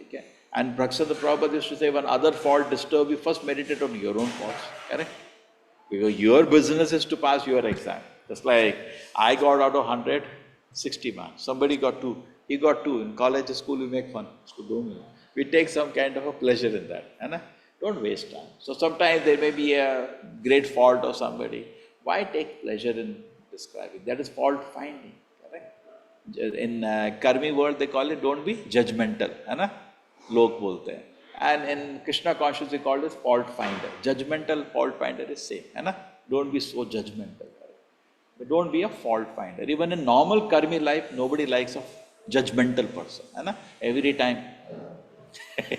Okay. And Bhagavatam Prabhupada used to say, when other fault disturb you, first meditate on your own faults. Correct? Because your business is to pass your exam. Just like I got out of 100, 60 marks. Somebody got 2. He got 2. In college, school, we make fun. We take some kind of a pleasure in that. Don't waste time. So sometimes there may be a great fault of somebody. Why take pleasure in describing? That is fault finding. Correct? In Karmi world, they call it, don't be judgmental. Lok bolte hain. And in Krishna consciousness, they call it fault finder. Judgmental fault finder is same. Don't be so judgmental. But don't be a fault finder. Even in normal karmi life, nobody likes a judgmental person. Every time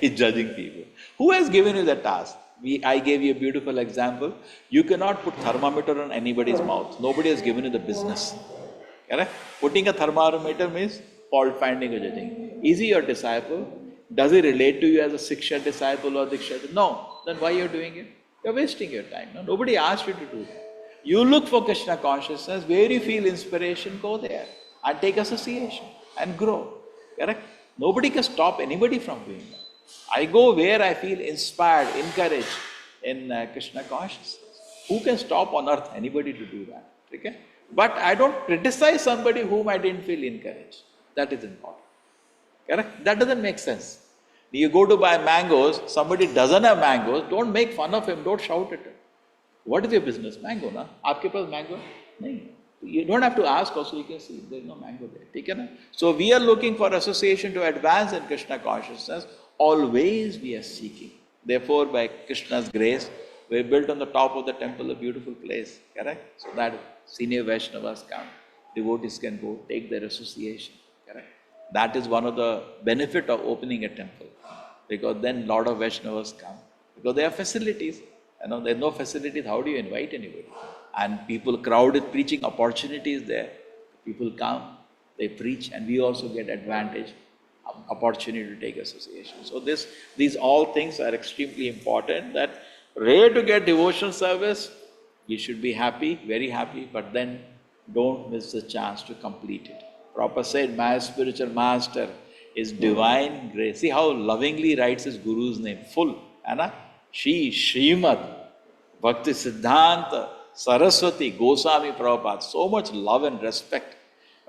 he's judging people. Who has given you the task? I gave you a beautiful example. You cannot put thermometer on anybody's mouth. Nobody has given you the business. Correct? Putting a thermometer means fault finding or judging. Is he your disciple? Does he relate to you as a Siksha disciple or Diksha? No. Then why you're doing it? You're wasting your time. No? Nobody asked you to do that. You look for Krishna consciousness, where you feel inspiration, go there and take association and grow. Correct? Nobody can stop anybody from doing that. I go where I feel inspired, encouraged in Krishna consciousness. Who can stop on earth anybody to do that? Okay? But I don't criticize somebody whom I didn't feel encouraged. That is important. Correct? That doesn't make sense. You go to buy mangoes, somebody doesn't have mangoes, don't make fun of him, don't shout at him. What is your business? Mango, na? Aapke paas mango? Nahin. You don't have to ask also, you can see there is no mango there. So we are looking for association to advance in Krishna consciousness. Always we are seeking. Therefore, by Krishna's grace, we built on the top of the temple a beautiful place. Correct? So that senior Vaishnavas come, devotees can go take their association. Correct? That is one of the benefit of opening a temple. Because then lot of Vaishnavas come. Because there are facilities. There are no facilities, how do you invite anybody? And people crowded, preaching opportunities there. People come, they preach, and we also get advantage, opportunity to take association. So these all things are extremely important, that rare to get devotional service, we should be happy, very happy, but then don't miss the chance to complete it. Prabhupada said, my spiritual master is divine grace. See how lovingly writes his guru's name, full. Srimad, Bhakti Siddhanta, Saraswati, Goswami Prabhupada, so much love and respect.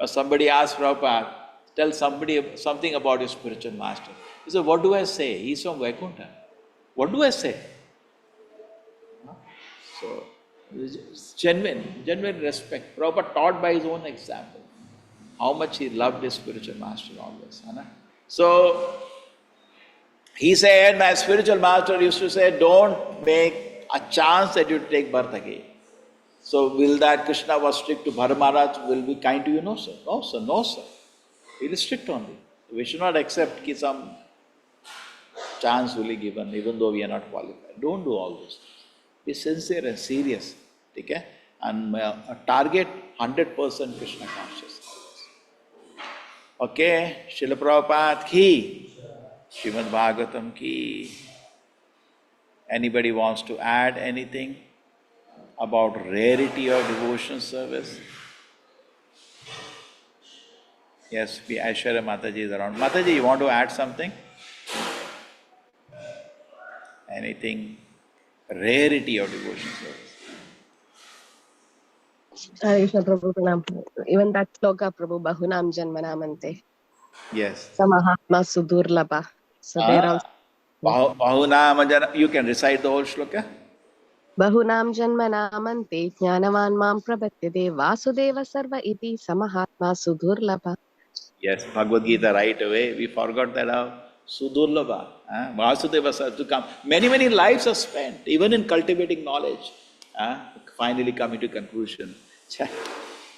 Somebody asked Prabhupada, tell somebody something about your spiritual master. He said, what do I say? He's from Vaikuntha. What do I say? So, genuine respect. Prabhupada taught by his own example. How much he loved his spiritual master always. So, he said, my spiritual master used to say, don't make a chance that you take birth again. So will that Krishna was strict to Bharat Maharaj, will be kind to you? No sir, no sir, no sir. He is strict only. We should not accept that some chance will be given even though we are not qualified. Don't do all those things. Be sincere and serious. Okay? And target 100% Krishna consciousness. Okay, Srila Prabhupada ki, Srimadbhagavatam ki. Anybody wants to add anything about rarity of devotion service? Yes, Aishwarya Mataji is around. Mataji, you want to add something? Anything? Rarity of devotion service. Hare Krishna Prabhu Pranam. Even that sloka Prabhu Bahunam Janmanamante. Yes. Samahatma Sudurlabha. So there also. Bahunam, you can recite the whole shloka? Bahunam Janmanamante Jnanavan Mam Prabhatyade Vasudeva Sarva Iti Samahatma Sudurlabha. Yes, Bhagavad Gita right away. We forgot that Sudurlabha. Vasudeva Sarva to come. Many lives are spent, even in cultivating knowledge. Finally coming to conclusion.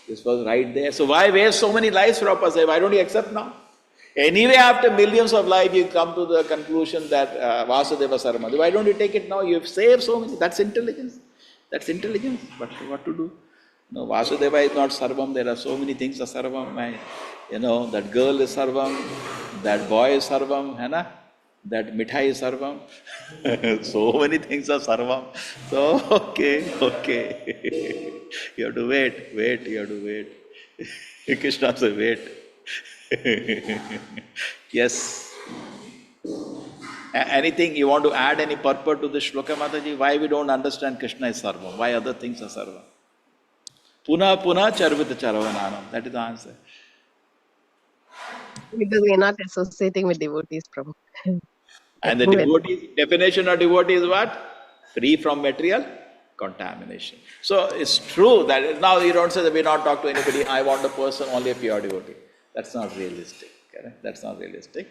This was right there. So why waste so many lives, Prabhupada? Why don't you accept now? Anyway, after millions of lives, you come to the conclusion that Vasudeva Sarma. Why don't you take it now? You have saved so many. That's intelligence. That's intelligence. But what to do? No, Vasudeva is not Sarvam. There are so many things are Sarvam. That girl is Sarvam. That boy is Sarvam. That mithai is Sarvam. So many things are Sarvam. So, okay. You have to wait. You have to wait. Krishna said, wait. Yes. Anything you want to add, any purport to this shloka, Mataji? Why we don't understand Krishna is Sarvam? Why other things are Sarvam? Puna charvita charavananam. That is the answer. Because we are not associating with devotees, Prabhu. And the devotee, definition of devotee is what? Free from material contamination. So it's true that now you don't say that we not talk to anybody, I want a person, only a pure devotee. That's not realistic. Correct? That's not realistic.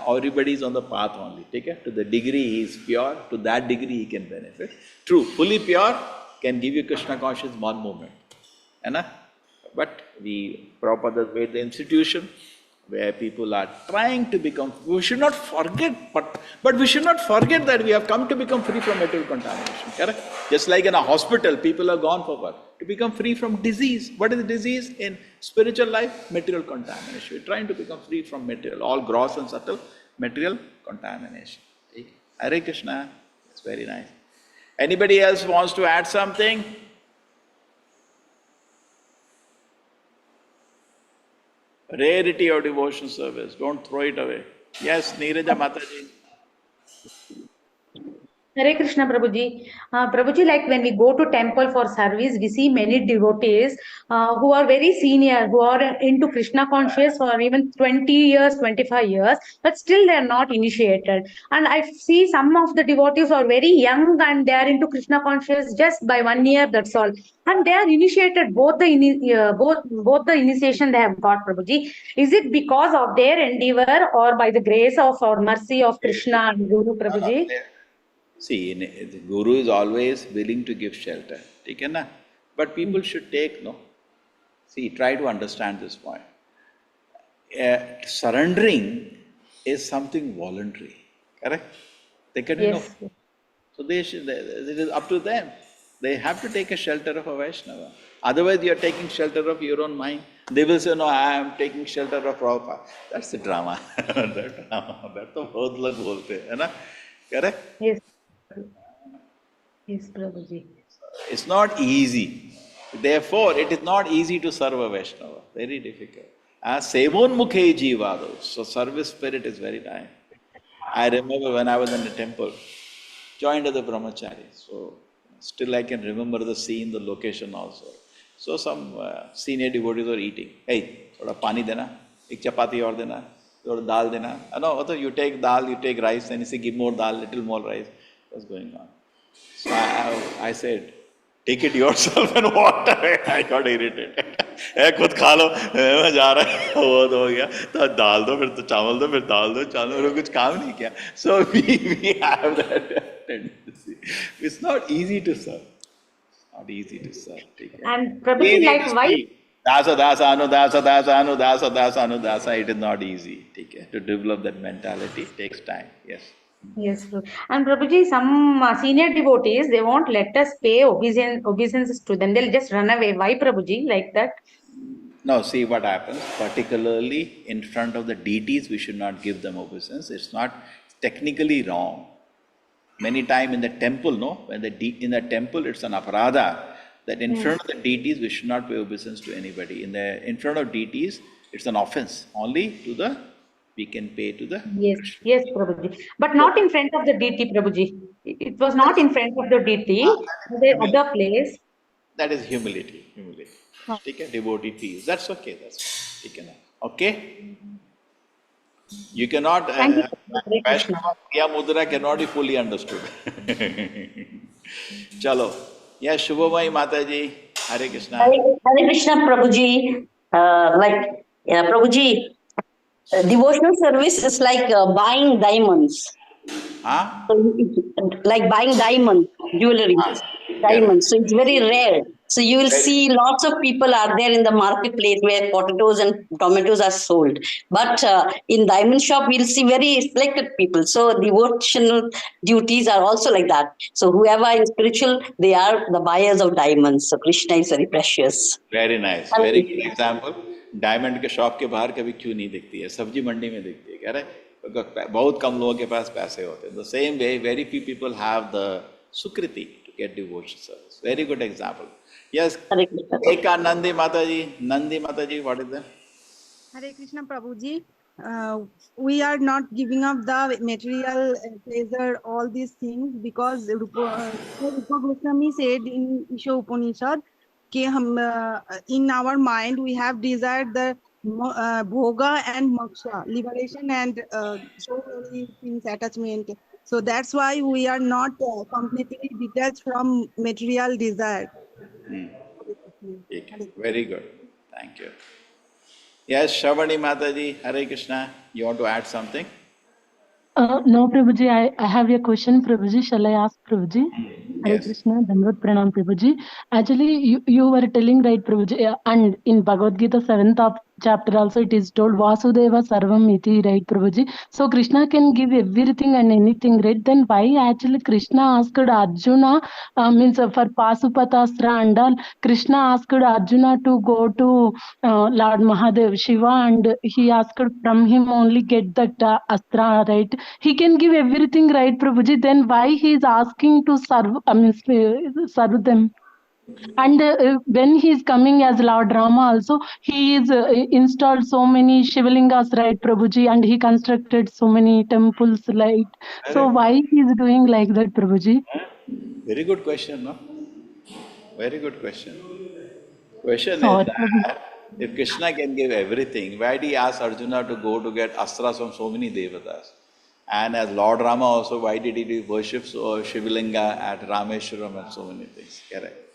Everybody is on the path only. Take care. To the degree he is pure, to that degree he can benefit. True, fully pure can give you Krishna consciousness one moment. But Prabhupada made the institution where people are trying to become, we should not forget, but we should not forget that we have come to become free from material contamination, correct? Just like in a hospital, people are gone for what? To become free from disease. What is the disease? In spiritual life, material contamination. We're trying to become free from material, all gross and subtle material contamination. Hare Krishna, it's very nice. Anybody else wants to add something? Rarity of devotion service. Don't throw it away. Yes, Neeraja Mataji. Hare Krishna, Prabhuji. Prabhuji, like when we go to temple for service, we see many devotees who are very senior, who are into Krishna conscious for even 20 years, 25 years, but still they are not initiated. And I see some of the devotees are very young and they are into Krishna conscious just by 1 year, that's all. And they are initiated, both the initiation they have got, Prabhuji. Is it because of their endeavor or by the grace of or mercy of Krishna and Guru, Prabhuji? See, the Guru is always willing to give shelter. But people should take, See, try to understand this point. Surrendering is something voluntary. Correct? They can Yes. So it is up to them. They have to take a shelter of a Vaishnava. Otherwise, you are taking shelter of your own mind. They will say, no, I am taking shelter of Prabhupada. That's the drama. That's the bahut log bolte hai na? Correct? Yes. Yes, Prabhuji. It's not easy. Therefore, it is not easy to serve a Vaishnava. Very difficult. Sevon mukhe jivado. So service spirit is very nice. I remember when I was in the temple, joined as a brahmachari. So still I can remember the scene, the location also. So some senior devotees were eating. Hey, thoda pani dena, ek chapati aur dena, thoda dal dena. No, you take dal, you take rice, and you say give more dal, little more rice. What's going on? So I said, take it yourself and walk away. I got irritated. खुद खा लो, मैं जा रहा है, वो तो हो गया, तो दाल दो, फिर तो चावल दो, फिर दाल दो, चावल दो, कुछ काम नहीं किया. So we have that tendency. It's not easy to serve. Not easy to serve. And Prabhuji, like why? Dasa, dasa, anudasa, dasa, anudasa, dasa, anudasa. It is not easy. To develop that mentality takes time. Yes. Yes, and Prabhuji, some senior devotees, they won't let us pay obeisances to them. They'll just run away. Why, Prabhuji, like that? No, see what happens, particularly in front of the deities, we should not give them obeisance. It's not technically wrong. Many times in the temple, no, when in the temple it's an aparadha, that in front of the deities we should not pay obeisance to anybody. In front of deities, it's an offense. Only to we can pay to the Yes, Krishna. yes, Prabhuji. But not in front of the deity, Prabhuji. It was not in front of the deity, the other place. That is humility. Take a devotee peace. That's okay. That's okay. Okay? You cannot, Thank you, Hare Krishna. Vaishnava Kriya Mudra cannot be fully understood. Chalo. Yes, Shubhamai Mataji, Hare Krishna. Hare Krishna, Prabhuji. Prabhuji, devotional service is like buying diamonds. Huh? Like buying diamond jewelry, diamonds. So it's very rare. So you will see lots of people are there in the marketplace where potatoes and tomatoes are sold. But in diamond shop, we'll see very selected people. So devotional duties are also like that. So whoever is spiritual, they are the buyers of diamonds. So Krishna is very precious. Very nice. Very good example. Diamond के shop के बाहर कभी क्यों नहीं दिखती है, सब्जी मंडी में दिखती है, कह रहे बहुत कम लोगों के पास पैसे होते हैं. The same way very few people have the सुकृति to get devotion service. Very good example. Yes, एक नंदी माता जी, what is that? Hare Krishna Prabhuji, we are not giving up the material pleasure, all these things, because Rupa Goswami said in Isha Upanishad, in our mind we have desired the bhoga and moksha, liberation and so many things, attachment. So that's why we are not completely detached from material desire. Very good. Thank you. Yes, Shravani Mataji, Hare Krishna. You want to add something? No, Prabhuji, I have a question, Prabhuji. Shall I ask, Prabhuji? Hare Krishna, Dhanavad Pranam, Prabhuji. Actually, you were telling, right, Prabhuji, and in Bhagavad Gita 7th chapter also it is told Vasudeva Sarvam Iti, right, Prabhuji? So Krishna can give everything and anything, right? Then why actually Krishna asked Arjuna, means for Pasupatastra and all, Krishna asked Arjuna to go to Lord Mahadev, Shiva, and he asked from him only get that astra, right? He can give everything, right, Prabhuji? Then why he is asking to serve them? And when he is coming as Lord Rama also, he is installed so many Shivalingas, right, Prabhuji? And he constructed so many temples, right? So why he is doing like that, Prabhuji? Very good question, no? Very good question. Question is that if Krishna can give everything, why did he ask Arjuna to go to get astras from so many devatas? And as Lord Rama also, why did he worship Shivalinga at Rameshwaram and so many things? Correct.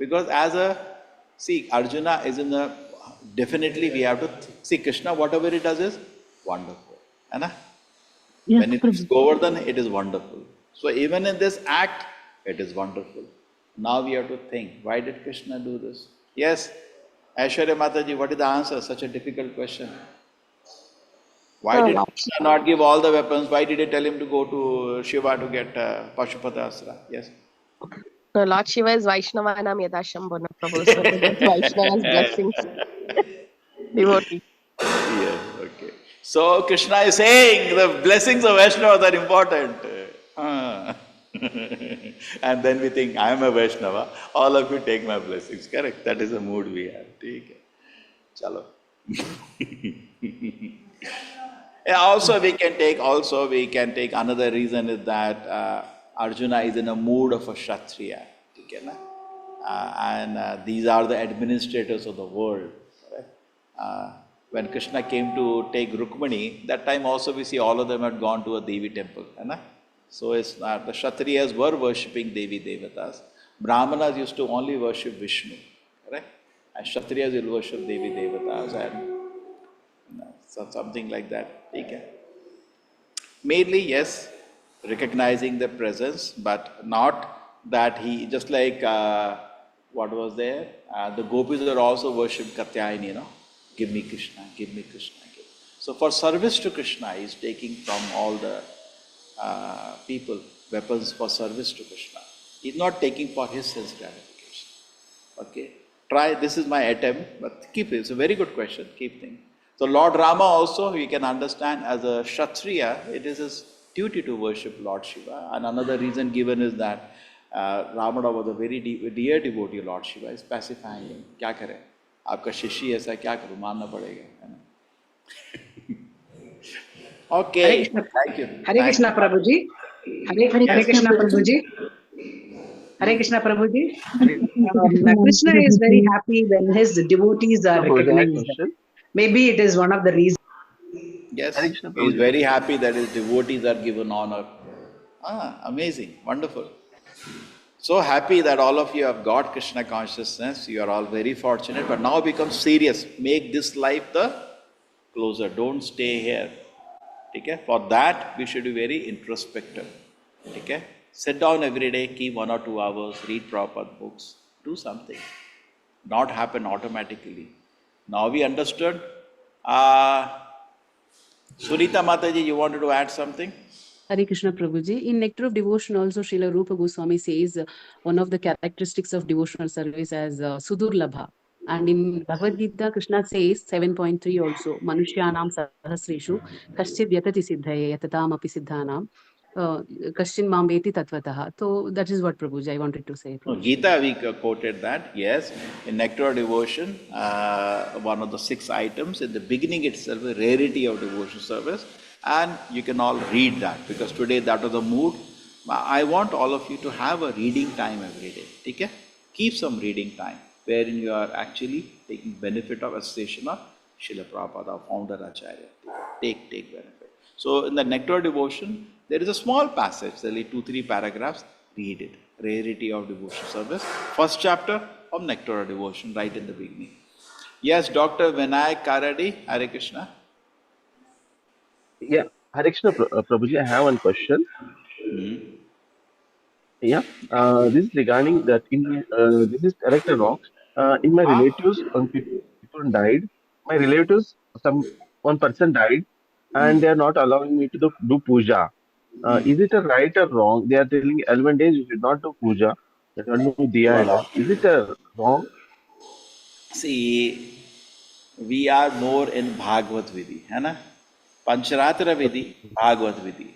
Because Arjuna is in the, definitely we have to see Krishna, whatever he does is wonderful. Yes, when it is Govardhan, it is wonderful. So even in this act, it is wonderful. Now we have to think, why did Krishna do this? Yes, Aishwarya Mataji, what is the answer? Such a difficult question. Why did Krishna not give all the weapons? Why did he tell him to go to Shiva to get Pashupata Astra? Yes. No, Lord Shiva is Vaishnavanam Yadashambhana Prabhu. So he gets Vaishnava's blessings. Devotee. Yes, okay. So Krishna is saying the blessings of Vaishnava are important. And then we think, I am a Vaishnava, all of you take my blessings. Correct? That is the mood we have. Okay. Chalo. Also we can take another reason is that Arjuna is in a mood of a Kshatriya. Okay, and these are the administrators of the world. Right? When Krishna came to take Rukmani, that time also we see all of them had gone to a Devi temple. So it's not, the Kshatriyas were worshipping Devi Devatas. Brahmanas used to only worship Vishnu. Right? And Kshatriyas will worship Devi Devatas and something like that. Okay. Mainly, yes, recognizing the presence, but not that he, just like what was there, the gopis are also worshipped Katyayani, give me Krishna, give me Krishna. So for service to Krishna, he is taking from all the people weapons for service to Krishna. He is not taking for his sense gratification. Okay. Try, this is my attempt, but keep it. It's a very good question. Keep thinking. So Lord Rama also, you can understand as a Kshatriya, it is his duty to worship Lord Shiva. And another reason given is that Ramana was a very dear devotee of Lord Shiva. Is pacifying him. क्या करें? आपका शिष्य ऐसा क्या करूँ? मानना पड़ेगा, है ना? Okay. Thank you. Hare Krishna Prabhuji. Hare Krishna Prabhuji. Hare Krishna Prabhuji. Krishna is very happy when his devotees are recognized. Maybe it is one of the reasons. Yes, he is very happy that his devotees are given honor. Amazing, wonderful. So happy that all of you have got Krishna consciousness. You are all very fortunate, but now become serious. Make this life the closer. Don't stay here. Okay? For that, we should be very introspective. Okay? Sit down every day, keep 1 or 2 hours, read Prabhupada books, do something. Not happen automatically. Now we understood. Sunita Mataji, you wanted to add something? Hare Krishna Prabhuji. In Nectar of Devotion also, Srila Rupa Goswami says one of the characteristics of devotional service as Sudurlabha. And in Bhagavad Gita, Krishna says 7.3 also, Manushyanam Sahasreshu, Kaschid Yatati Siddhaye, Yatatam Api Siddhanam, Kaschin Mambeti Tatvataha. So that is what Prabhuji I wanted to say. No, Gita, we quoted that, yes. In Nectar of Devotion, one of the 6 items, in the beginning itself, a rarity of devotion service. And you can all read that, because today that was the mood. I want all of you to have a reading time every day. Okay? Keep some reading time, wherein you are actually taking benefit of association of Srila Prabhupada, founder Acharya. Take benefit. So in the Nectar of Devotion, there is a small passage, only 2-3 paragraphs. Read it. Rarity of Devotion Service. First chapter of Nectar of Devotion, right in the beginning. Yes, Dr. Vinayak Karadi, Hare Krishna. Yeah, Hare Krishna Prabhuji, I have one question. Yeah, this is regarding that. This is correct or wrong? In my relatives, when people died, my relatives, one person died, and they are not allowing me to do puja. Is it a right or wrong? They are telling 11 days you should not do puja. You should not do diya and all. Is it wrong? See, we are more in Bhagavad Vidhi, है ना? Pancharatra Vidhi, Bhagavad Vidhi.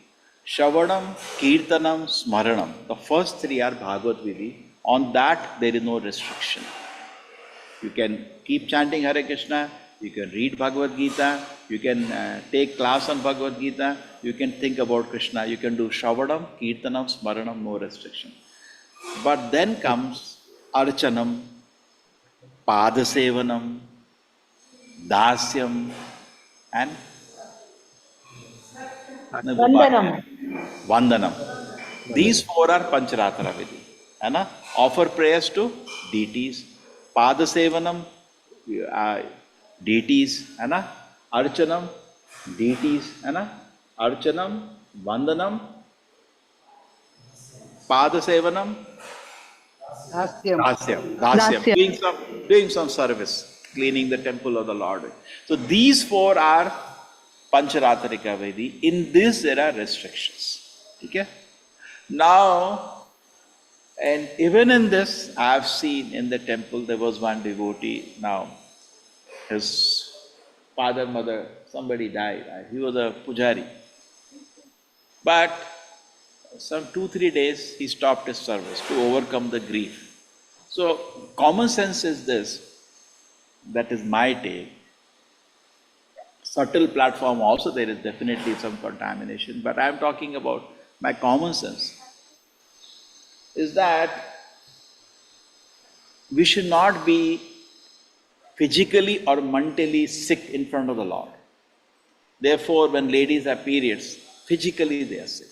Shavanam, Kirtanam, Smaranam. The first 3 are Bhagavad Vidhi. On that, there is no restriction. You can keep chanting Hare Krishna, you can read Bhagavad Gita, you can take class on Bhagavad Gita, you can think about Krishna, you can do Shavanam, Kirtanam, Smaranam, no restriction. But then comes Archanam, Padasevanam, Dasyam, and Vandanam. These 4 are Pancharatra Vidhi. Right? Offer prayers to deities. Padasevanam, deities. Right? Archanam, deities. Right? Archanam, Vandanam, Padasevanam, Dasyam. Doing some service, cleaning the temple of the Lord. So these 4 are Pancharatrika Vidhi. In this there are restrictions. Okay? Now, and even in this, I have seen in the temple there was one devotee. Now, his father, mother, somebody died. He was a pujari. But some 2-3 days he stopped his service to overcome the grief. So common sense is this, that is my take. Subtle platform also there is definitely some contamination, but I am talking about my common sense, is that we should not be physically or mentally sick in front of the Lord. Therefore, when ladies have periods, physically they are sick.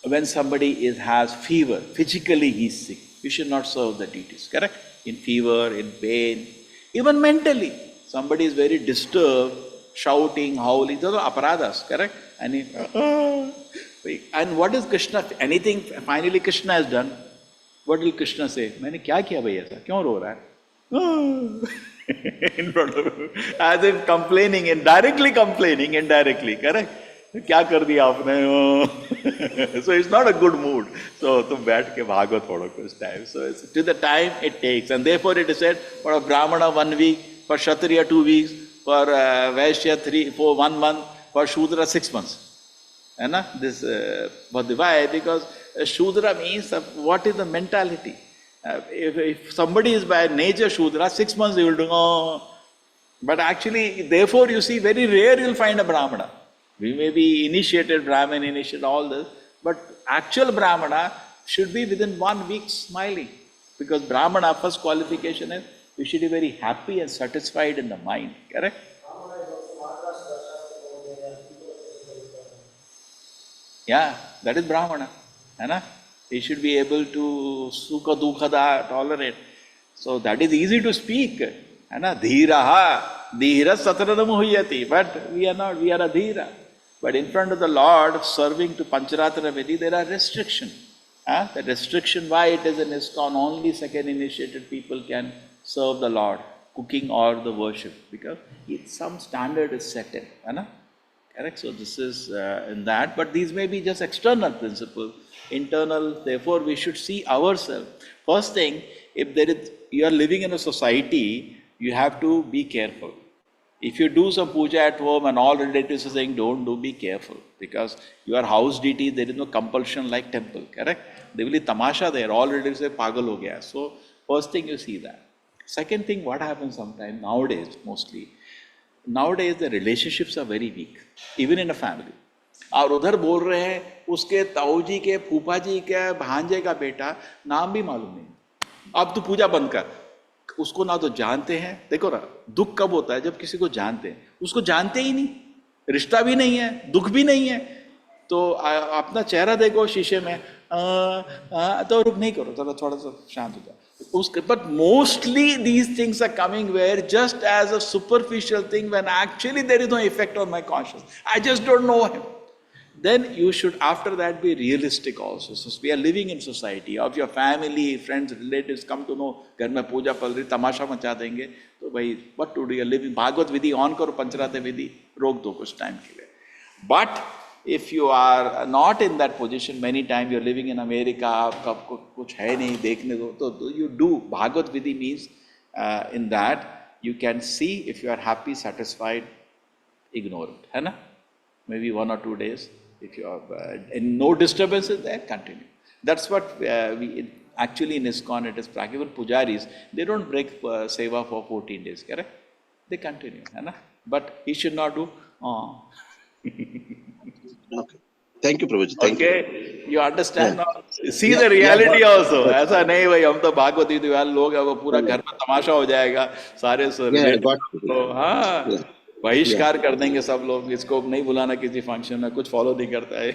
When somebody has fever, physically he is sick. We should not serve the deities, correct? In fever, in pain, even mentally. Somebody is very disturbed, shouting, howling, those are aparadhas, correct? And what is Krishna? Anything finally Krishna has done, what will Krishna say? मैंने क्या किया भाई ऐसा? क्यों रो रहा है? In front of him, as if complaining, indirectly, correct? क्या कर दिया आपने? So it's not a good mood. So तुम बैठ के भागो थोड़ा कुछ time. So it's to the time it takes, and therefore it is said for a Brahmana 1 week, for Kshatriya 2 weeks, for Vaishya 1 month, for Shudra 6 months. है ना? This but why? Because Shudra means what is the mentality? If somebody is by nature Shudra, 6 months they will do. Oh. But actually, therefore, you see, very rare you'll find a Brahmana. We may be initiated Brahmin, initiated all this, but actual Brahmana should be within 1 week smiling. Because Brahmana, first qualification is, you should be very happy and satisfied in the mind. Correct? Yeah, that is Brahmana. Hai? He should be able to sukha dukhada tolerate. So that is easy to speak. Dhiraha, dhira satranam huyati. But we are not, we are a dhira. But in front of the Lord, serving to Pancharatra Vedi, there are restrictions. The restriction why it is in ISKCON, only second initiated people can serve the Lord, cooking or the worship, because some standard is set in. Correct? So this is in that, but these may be just external principles. Internal, therefore we should see ourselves. First thing, if there is, you are living in a society, you have to be careful. If you do some puja at home and all relatives are saying don't do, be careful. Because you are house deity, there is no compulsion like temple, correct? There will be tamasha there, all relatives say pagal ho gaya. So first thing you see that. Second thing, what happens sometimes, nowadays mostly, nowadays the relationships are very weak, even in a family. और उधर बोल रहे हैं उसके ताऊ जी के फूफा जी के भांजे का बेटा, नाम भी मालूम नहीं, अब तू पूजा बंद कर, उसको ना तो जानते हैं. देखो ना, दुख कब होता है जब किसी को जानते हैं, उसको जानते ही नहीं, रिश्ता भी नहीं है, दुख भी नहीं है, तो अपना चेहरा देखो शीशे में, तो रुक नहीं करो, थोड़ा सा शांत हो जाओ. But mostly these things are coming where just as a superficial thing, when actually there is no effect on my conscience, I just don't know him. Then you should after that be realistic also. So we are living in society, of your family, friends, relatives come to know, घर में पूजा पल रही, तमाशा मचा देंगे, तो भाई what to do, you are living, Bhagwat विधि on करो, पंचरात्र विधि रोक दो कुछ टाइम के लिए. But if you are not in that position, many times you are living in America, आपका कुछ है नहीं देखने दो, तो you do Bhagavat Vidhi means in that you can see if you are happy, satisfied, ignore it, है ना? Maybe 1 or 2 days. If you are and no disturbances there, continue. That's what we actually in ISKCON it is practical. Pujaris, they don't break seva for 14 days, correct? They continue, है ना? But he should not do. Okay. Thank you, Prabhuji. Thank you. You understand now? See the reality also. ऐसा नहीं भाई हम तो भागवत विधि वाले लोग हैं, वो पूरा घर में तमाशा हो जाएगा, सारे तो हाँ बहिष्कार कर देंगे सब लोग, इसको नहीं बुलाना किसी फंक्शन में, कुछ फॉलो नहीं करता है.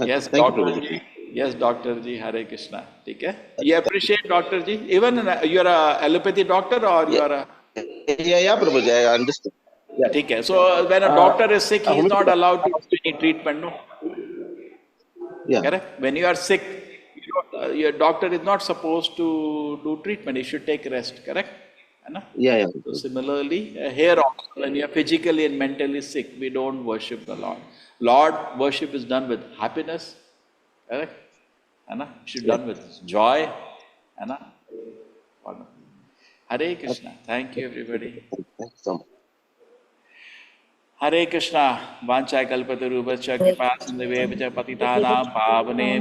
Yes, doctor ji. Yes, doctor ji. Hare Krishna. ठीक है? You appreciate doctor ji. Even you are a allopathy doctor or you are a. Yeah, Prabhuji, I understand. Yeah. ठीक है. So when a doctor is sick, he is not allowed to do any treatment, no? Yeah. Correct? When you are sick, your doctor is not supposed to do treatment. He should take rest. Correct? Yeah. So similarly, here also, when you are physically and mentally sick, we don't worship the Lord. Lord worship is done with happiness, correct? Should be done with joy. Hare Krishna. Thank you, everybody. Hare Krishna. Vancha kalpatarubhascha kripa sindhave patitanam pavane